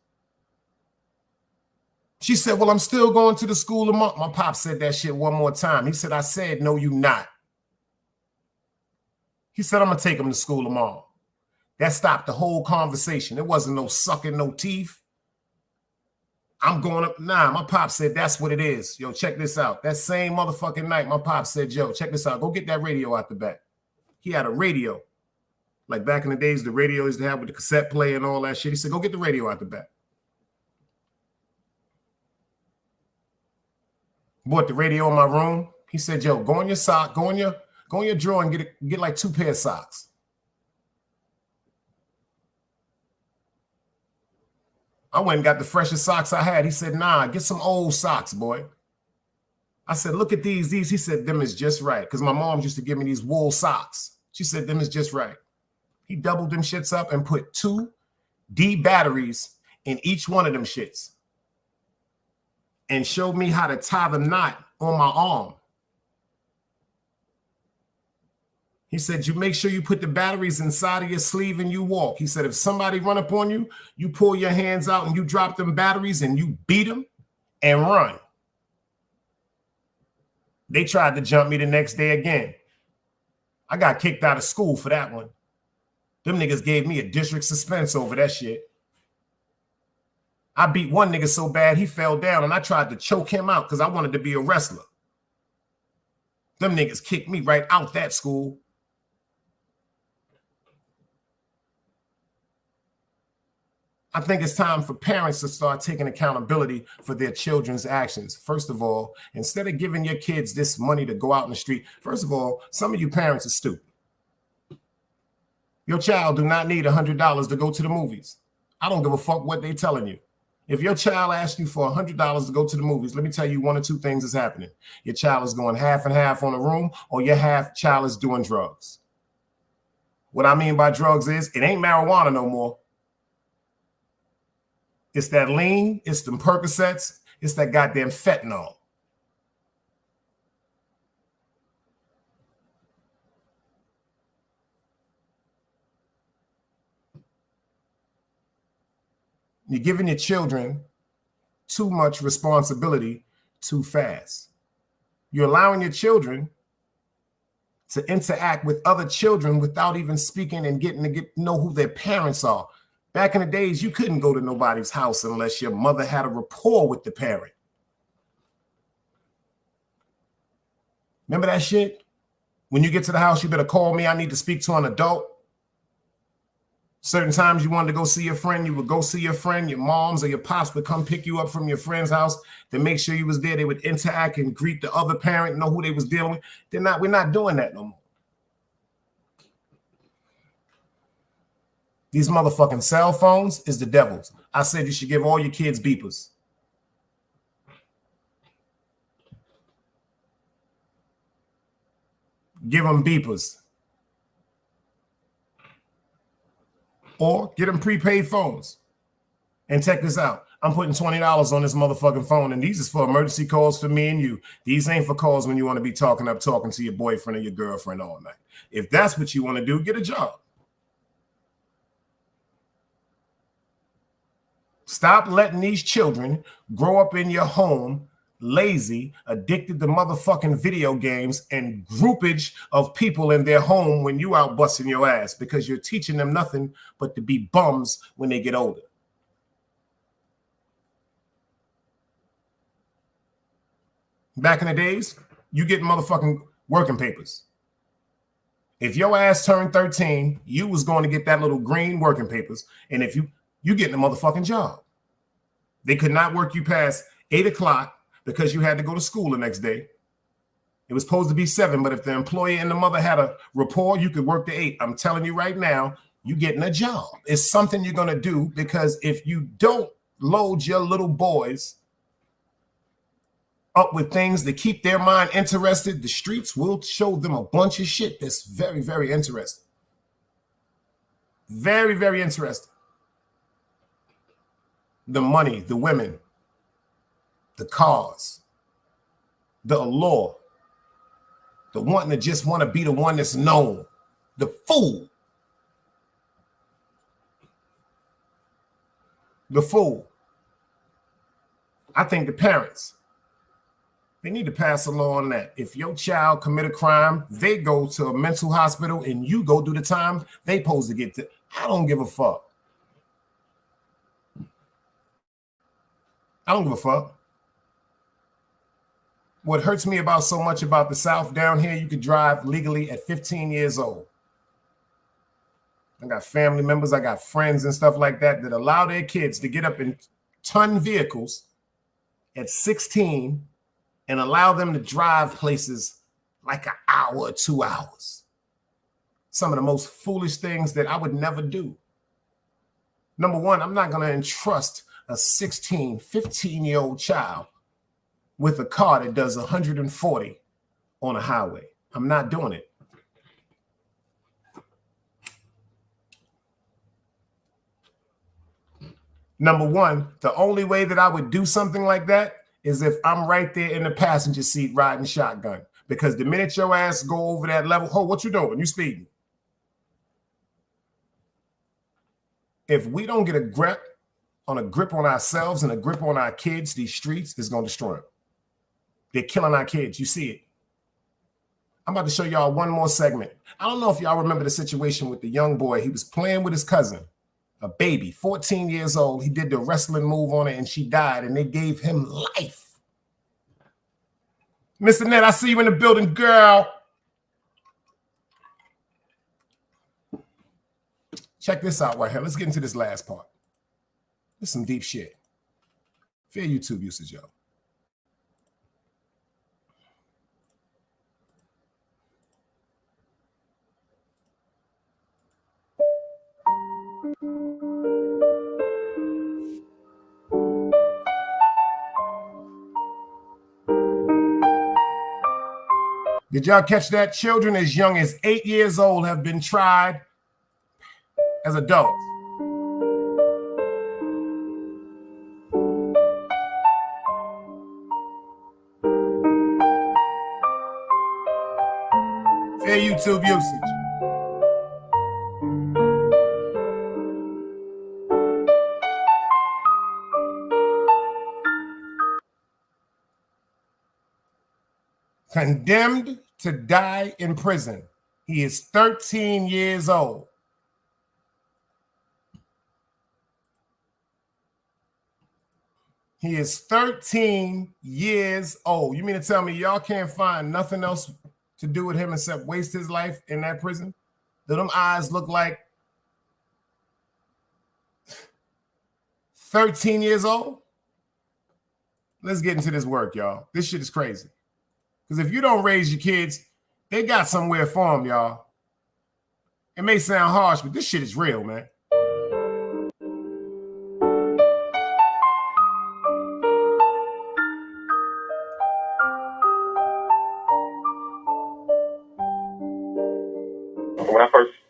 She said, well, I'm still going to the school tomorrow. My pop said that shit one more time. He said, I said, no, you not. He said, I'm going to take him to school tomorrow. That stopped the whole conversation. There wasn't no sucking no teeth. I'm going up. Nah, my pop said, that's what it is. Yo, check this out. That same motherfucking night, my pop said, yo, check this out. Go get that radio out the back. He had a radio. Like back in the days, the radio used to have with the cassette player and all that shit. He said, go get the radio out the back. Bought the radio in my room. He said, yo, go in your sock, go in your drawer and get like 2 pair of socks. I went and got the freshest socks I had. He said, nah, get some old socks, boy. I said, look at these. He said, them is just right. Because my mom used to give me these wool socks. She said, them is just right. He doubled them shits up and put 2 D batteries in each one of them shits. And showed me how to tie the knot on my arm. He said, you make sure you put the batteries inside of your sleeve and you walk. He said, if somebody run up on you, you pull your hands out and you drop them batteries and you beat them and run. They tried to jump me the next day again. I got kicked out of school for that one. Them niggas gave me a district suspense over that shit. I beat one nigga so bad he fell down and I tried to choke him out because I wanted to be a wrestler. Them niggas kicked me right out that school. I think it's time for parents to start taking accountability for their children's actions. First of all, instead of giving your kids this money to go out in the street, first of all, some of you parents are stupid. Your child do not need $100 to go to the movies. I don't give a fuck what they telling you. If your child asks you for $100 to go to the movies, let me tell you 1 or 2 things is happening. Your child is going half and half on a room, or your half child is doing drugs. What I mean by drugs is it ain't marijuana no more. It's that lean, it's them Percocets, it's that goddamn fentanyl. You're giving your children too much responsibility too fast. You're allowing your children to interact with other children without even speaking and getting to know who their parents are. Back in the days, you couldn't go to nobody's house unless your mother had a rapport with the parent. Remember that shit? When you get to the house, you better call me. I need to speak to an adult. Certain times you wanted to go see your friend, you would go see your friend. Your moms or your pops would come pick you up from your friend's house to make sure you was there. They would interact and greet the other parent, know who they was dealing with. We're not doing that no more. These motherfucking cell phones is the devil's. I said you should give all your kids beepers. Give them beepers. Or get them prepaid phones. And check this out. I'm putting $20 on this motherfucking phone, and these is for emergency calls for me and you. These ain't for calls when you want to be talking to your boyfriend or your girlfriend all night. If that's what you want to do, get a job. Stop letting these children grow up in your home lazy, addicted to motherfucking video games, and groupage of people in their home when you out busting your ass, because you're teaching them nothing but to be bums when they get older. Back in the days, you get motherfucking working papers. If your ass turned 13, you was going to get that little green working papers, and if you getting a motherfucking job. They could not work you past 8 o'clock because you had to go to school the next day. It was supposed to be 7, but if the employer and the mother had a rapport, you could work to 8. I'm telling you right now, you getting a job. It's something you're going to do, because if you don't load your little boys up with things that keep their mind interested, the streets will show them a bunch of shit that's very, very interesting. Very, very interesting. The money, the women, the cars, the allure, the wanting to just want to be the one that's known, the fool. The fool. I think the parents, they need to pass a law on that. If your child commit a crime, they go to a mental hospital and you go do the time they supposed to get to. I don't give a fuck. I don't give a fuck. What hurts me about so much about the South down here, you could drive legally at 15 years old. I got family members, I got friends and stuff like that that allow their kids to get up in ton vehicles at 16 and allow them to drive places like an hour or 2 hours. Some of the most foolish things that I would never do. Number one, I'm not going to entrust a 16, 15-year-old child with a car that does 140 on a highway. I'm not doing it. Number one, the only way that I would do something like that is if I'm right there in the passenger seat riding shotgun. Because the minute your ass go over that level, oh, what you doing? You speeding. If we don't get a grip on ourselves and a grip on our kids, these streets is going to destroy them. They're killing our kids. You see it. I'm about to show y'all one more segment. I don't know if y'all remember the situation with the young boy. He was playing with his cousin, a baby, 14 years old. He did the wrestling move on it and she died and they gave him life. Mr. Ned, I see you in the building, girl. Check this out right here. Let's get into this last part. This is some deep shit. Fair YouTube usage, yo. Did y'all catch that? Children as young as 8 years old have been tried as adults. Fair YouTube usage. Condemned to die in prison. He is 13 years old. He is 13 years old. You mean to tell me y'all can't find nothing else to do with him except waste his life in that prison? Do them eyes look like 13 years old? Let's get into this work, y'all. This shit is crazy. Because if you don't raise your kids, they got somewhere for them, y'all. It may sound harsh, but this shit is real, man.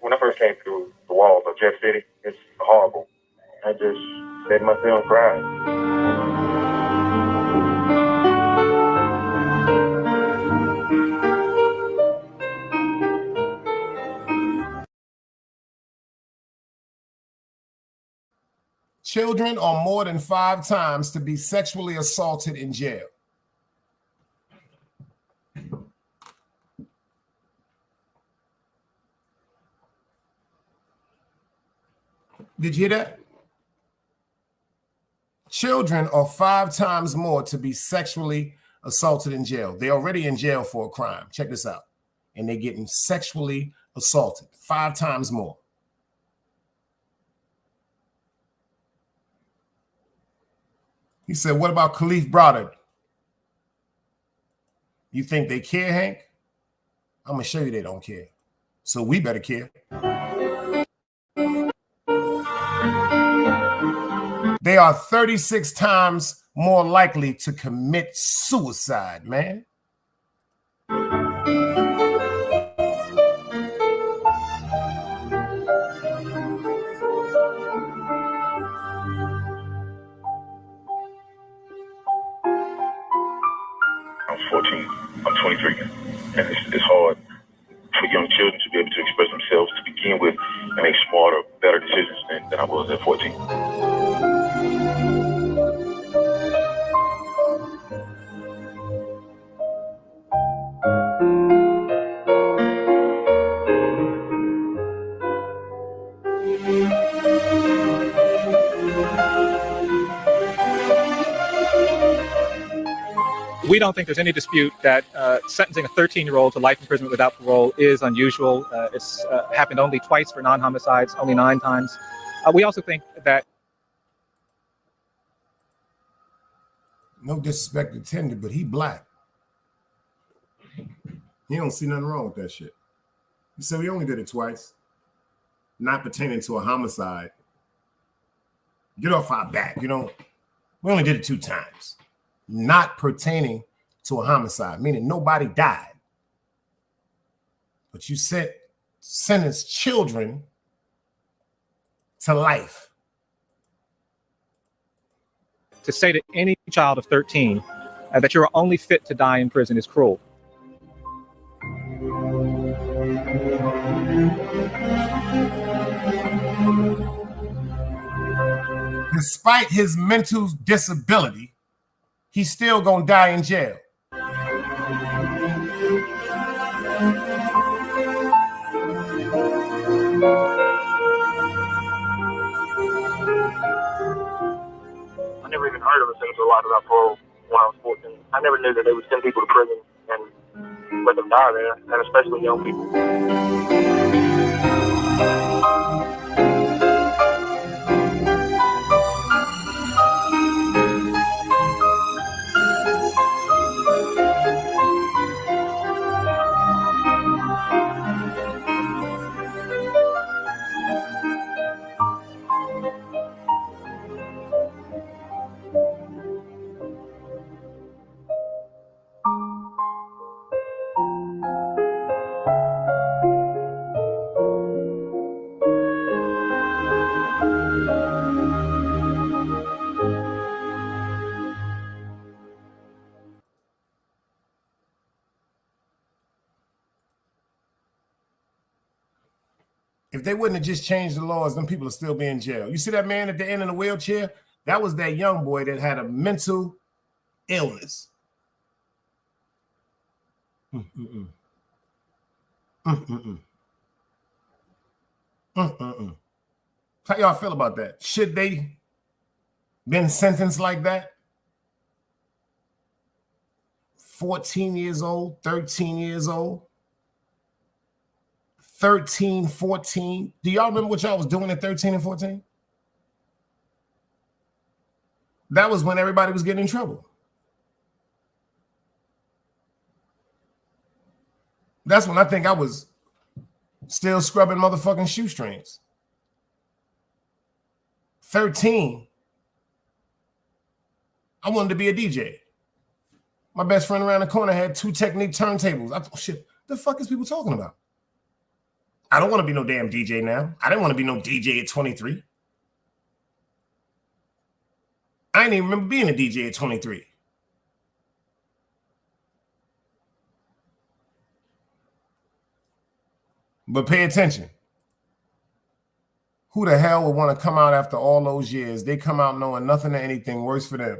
When I first came through the walls of Jeff City, it's horrible. I just let myself cry. Children are more than 5 times to be sexually assaulted in jail. Did you hear that? Children are 5 times more to be sexually assaulted in jail. They're already in jail for a crime. Check this out. And they're getting sexually assaulted 5 times more. He said, what about Khalif Broddard? You think they care, Hank? I'm going to show you they don't care. So we better care. They are 36 times more likely to commit suicide, man? I was 14. I'm 23. And it's hard for young children to be able to express themselves to begin with and make smarter, better decisions than I was at 14. We don't think there's any dispute that sentencing a 13-year-old to life imprisonment without parole is unusual. It's happened only twice for non-homicides, only 9 times. We also think that... No disrespect to Tinder, but he black. He don't see nothing wrong with that shit. He said we only did it twice. Not pertaining to a homicide. Get off our back, you know. We only did it 2 times. Not pertaining to a homicide, meaning nobody died. But you sentenced children to life. To say to any child of 13 that you're only fit to die in prison is cruel. Despite his mental disability, he's still gonna die in jail. I never even heard of a sentence a lot about parole when I was 14. I never knew that they would send people to prison and let them die there, and especially young people. If they wouldn't have just changed the laws, them people are still be in jail. You see that man at the end in the wheelchair? That was that young boy that had a mental illness. How y'all feel about that? Should they been sentenced like that? 14 years old, 13 years old, 13, 14. Do y'all remember what y'all was doing at 13 and 14? That was when everybody was getting in trouble. That's when I think I was still scrubbing motherfucking shoestrings. 13, I wanted to be a DJ. My best friend around the corner had 2 Technique turntables. I thought, shit, the fuck is people talking about? I don't want to be no damn DJ now. I didn't want to be no DJ at 23. I didn't even remember being a DJ at 23. But pay attention. Who the hell would want to come out after all those years? They come out knowing nothing or anything, worse for them.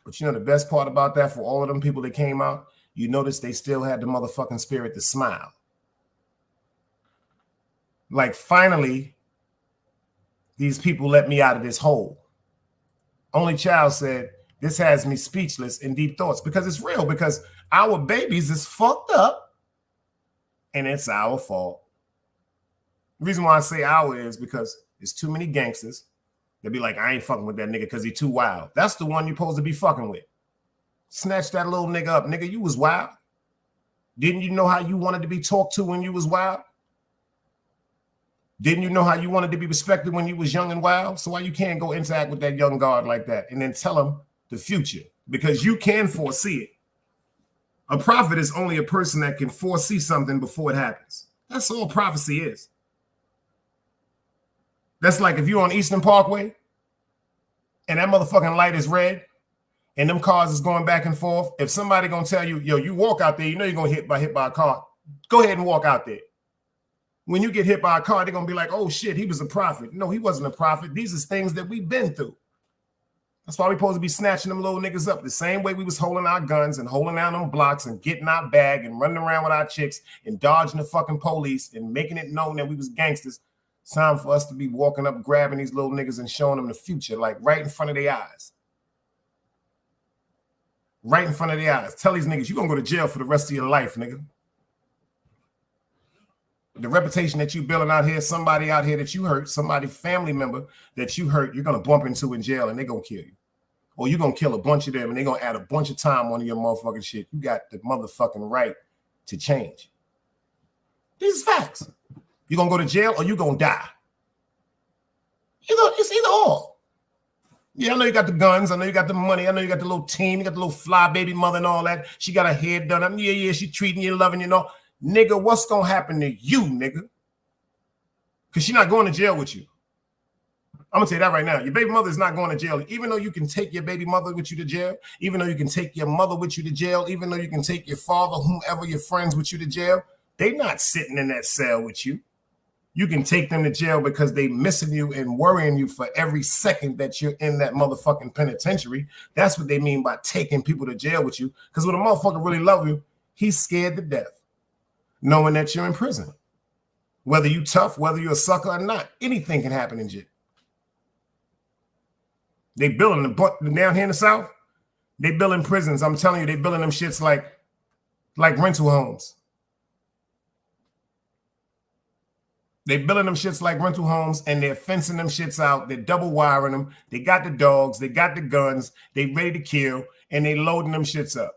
But you know the best part about that for all of them people that came out? You notice they still had the motherfucking spirit to smile. Like, finally, these people let me out of this hole. Only Child said, this has me speechless in deep thoughts, because it's real, because our babies is fucked up and it's our fault. The reason why I say our is because there's too many gangsters that be like, I ain't fucking with that nigga because he too wild. That's the one you're supposed to be fucking with. Snatch that little nigga up. Nigga, you was wild. Didn't you know how you wanted to be talked to when you was wild? Didn't you know how you wanted to be respected when you was young and wild? So why you can't go interact with that young guard like that and then tell him the future? Because you can foresee it. A prophet is only a person that can foresee something before it happens. That's all prophecy is. That's like if you're on Eastern Parkway and that motherfucking light is red and them cars is going back and forth. If somebody gonna tell you, yo, you walk out there, you know you're gonna hit by a car. Go ahead and walk out there. When you get hit by a car, they're gonna be like, oh shit, he was a prophet. No, he wasn't a prophet. These are things that we've been through. That's why we supposed to be snatching them little niggas up the same way we was holding our guns and holding down them blocks and getting our bag and running around with our chicks and dodging the fucking police and making it known that we was gangsters. It's time for us to be walking up, grabbing these little niggas and showing them the future, like right in front of their eyes. Right in front of their eyes. Tell these niggas, you're gonna go to jail for the rest of your life, nigga. The reputation that you building out here, somebody out here that you hurt, somebody family member that you hurt, you're gonna bump into in jail and they're gonna kill you. Or you're gonna kill a bunch of them and they're gonna add a bunch of time on your motherfucking shit. You got the motherfucking right to change. These are facts. You're gonna go to jail or you're gonna die. It's either or. Yeah, I know you got the guns, I know you got the money, I know you got the little team, you got the little fly baby mother and all that. She got her hair done. Yeah, she treating you, loving you, know. Nigga, what's gonna happen to you, nigga? Because she's not going to jail with you. I'm gonna tell you that right now. Your baby mother is not going to jail. Even though you can take your baby mother with you to jail, even though you can take your mother with you to jail, even though you can take your father, whomever your friends with you to jail, they're not sitting in that cell with you. You can take them to jail because they missing you and worrying you for every second that you're in that motherfucking penitentiary. That's what they mean by taking people to jail with you. Because when a motherfucker really love you, he's scared to death, knowing that you're in prison. Whether you tough, whether you're a sucker or not, anything can happen in jail. They building down here in the South, they building prisons. I'm telling you, they building them shits like rental homes. They building them shits like rental homes and they're fencing them shits out. They're double wiring them. They got the dogs, they got the guns, they ready to kill, and they loading them shits up.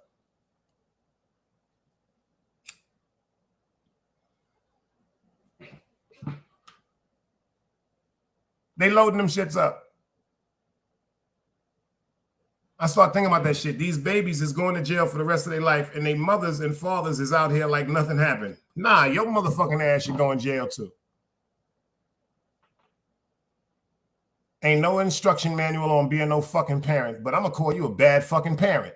They loading them shits up. I start thinking about that shit. These babies is going to jail for the rest of their life, and their mothers and fathers is out here like nothing happened. Nah, your motherfucking ass should go in jail too. Ain't no instruction manual on being no fucking parent, but I'm gonna call you a bad fucking parent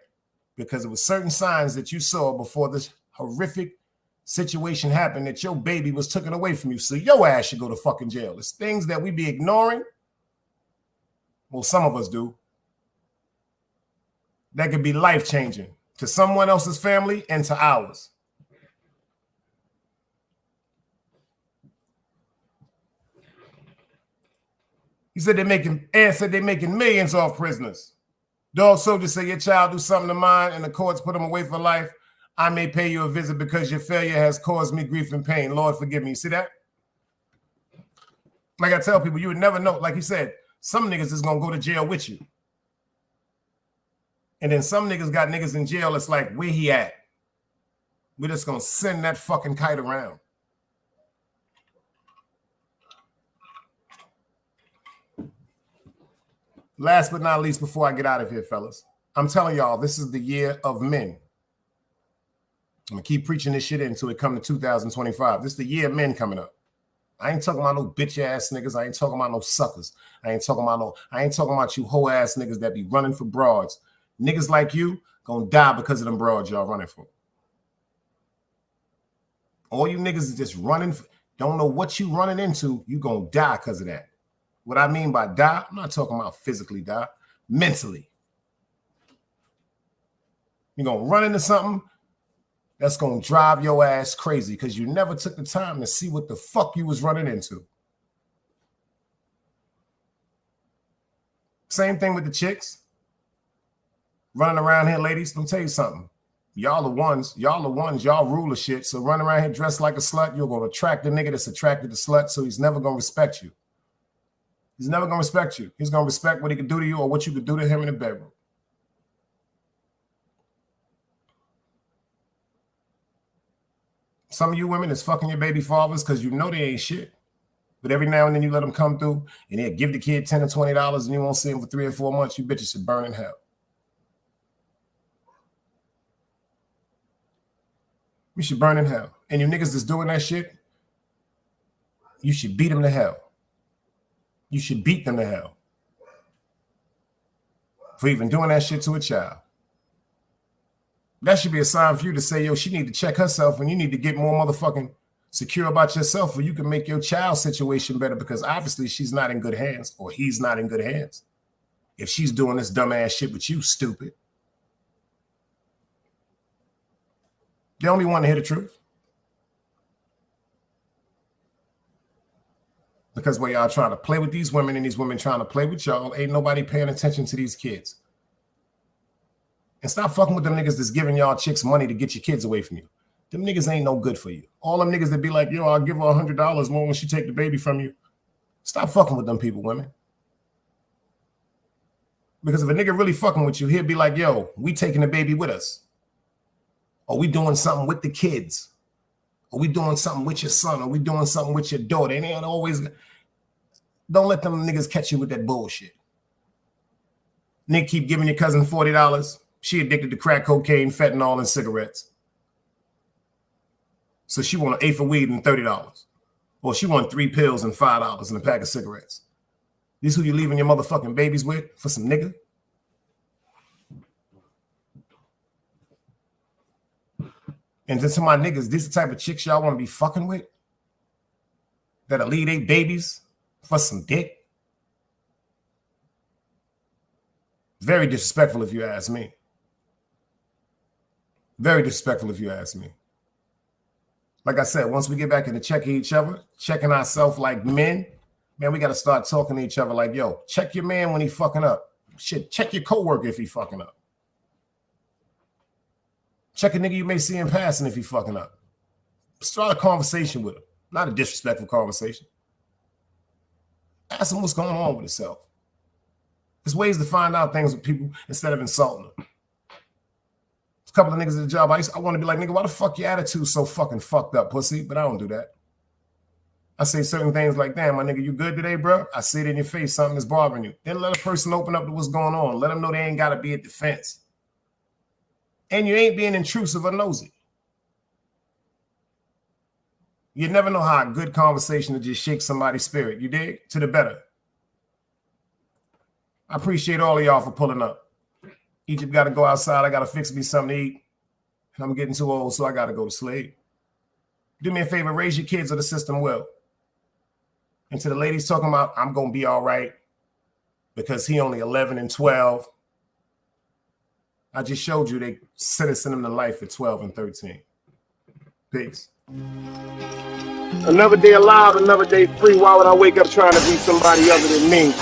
because it was certain signs that you saw before this horrific situation happened that your baby was taken away from you. So your ass should go to fucking jail. It's things that we be ignoring. Well, some of us do. That could be life-changing to someone else's family and to ours. He said they're making millions off prisoners. Dog soldiers say your child do something to mine and the courts put them away for life. I may pay you a visit because your failure has caused me grief and pain. Lord, forgive me. You see that? Like I tell people, you would never know. Like he said, some niggas is going to go to jail with you. And then some niggas got niggas in jail. It's like, where he at? We're just going to send that fucking kite around. Last but not least, before I get out of here, fellas, I'm telling y'all, this is the year of men. I'm going to keep preaching this shit until it come to 2025. This is the year of men coming up. I ain't talking about no bitch ass niggas. I ain't talking about no suckers. I ain't talking about you hoe ass niggas that be running for broads. Niggas like you gonna die because of them broads y'all running for. All you niggas is just running, don't know what you running into, you gonna die because of that. What I mean by die, I'm not talking about physically die, mentally. You're gonna run into something that's gonna drive your ass crazy because you never took the time to see what the fuck you was running into. Same thing with the chicks. Running around here, ladies, let me tell you something. Y'all the ones, y'all rule the shit. So run around here dressed like a slut, you're gonna attract the nigga that's attracted to slut, so he's never gonna respect you. He's never gonna respect you. He's gonna respect what he could do to you or what you could do to him in the bedroom. Some of you women is fucking your baby fathers because you know they ain't shit. But every now and then you let them come through and they'll give the kid $10 or $20 and you won't see him for 3 or 4 months. You bitches should burn in hell. You should burn in hell. And you niggas that's doing that shit, you should beat them to hell. You should beat them to hell for even doing that shit to a child. That should be a sign for you to say, yo, she need to check herself and you need to get more motherfucking secure about yourself, or you can make your child's situation better, because obviously she's not in good hands, or he's not in good hands if she's doing this dumbass shit with you, stupid. They only want to hear the truth. Because while y'all trying to play with these women and these women trying to play with y'all, ain't nobody paying attention to these kids. And stop fucking with them niggas that's giving y'all chicks money to get your kids away from you. Them niggas ain't no good for you. All them niggas that be like, yo, I'll give her $100 more when she take the baby from you. Stop fucking with them people, women. Because if a nigga really fucking with you, he'll be like, yo, we taking the baby with us. Or we doing something with the kids. Or we doing something with your son. Or we doing something with your daughter. And they ain't always... Don't let them niggas catch you with that bullshit. Nick keep giving your cousin $40. She addicted to crack cocaine, fentanyl, and cigarettes. So she want an eighth of weed and $30. Or she want 3 pills and $5 and a pack of cigarettes. These who you leaving your motherfucking babies with for some nigga? And then to my niggas, these the type of chicks y'all want to be fucking with? That'll leave their babies for some dick? Very disrespectful if you ask me. Very disrespectful if you ask me. Like I said, once we get back into checking each other, checking ourselves like men, man, we got to start talking to each other like, yo, check your man when he fucking up. Shit, check your coworker if he fucking up. Check a nigga you may see in passing if he fucking up. Start a conversation with him, not a disrespectful conversation. Ask him what's going on with himself. There's ways to find out things with people instead of insulting them. A couple of niggas at the job, I want to be like, nigga, why the fuck your attitude so fucking fucked up, pussy? But I don't do that. I say certain things like, damn, my nigga, you good today, bro? I see it in your face, something is bothering you. Then let a person open up to what's going on. Let them know they ain't got to be at defense. And you ain't being intrusive or nosy. You never know how a good conversation will just shake somebody's spirit. You dig? To the better. I appreciate all of y'all for pulling up. Egypt got to go outside. I got to fix me something to eat. And I'm getting too old, so I got to go to sleep. Do me a favor, raise your kids or the system will. And to the ladies talking about, I'm going to be all right because he only 11 and 12. I just showed you they sentencing him to life at 12 and 13. Peace. Another day alive, another day free. Why would I wake up trying to be somebody other than me?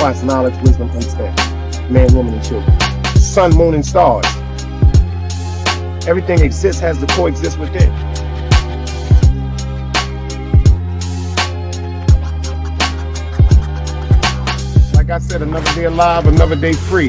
It's knowledge, wisdom, understanding. Man, woman, and children. Sun, moon, and stars. Everything exists, has to coexist within. Like I said, another day alive, another day free.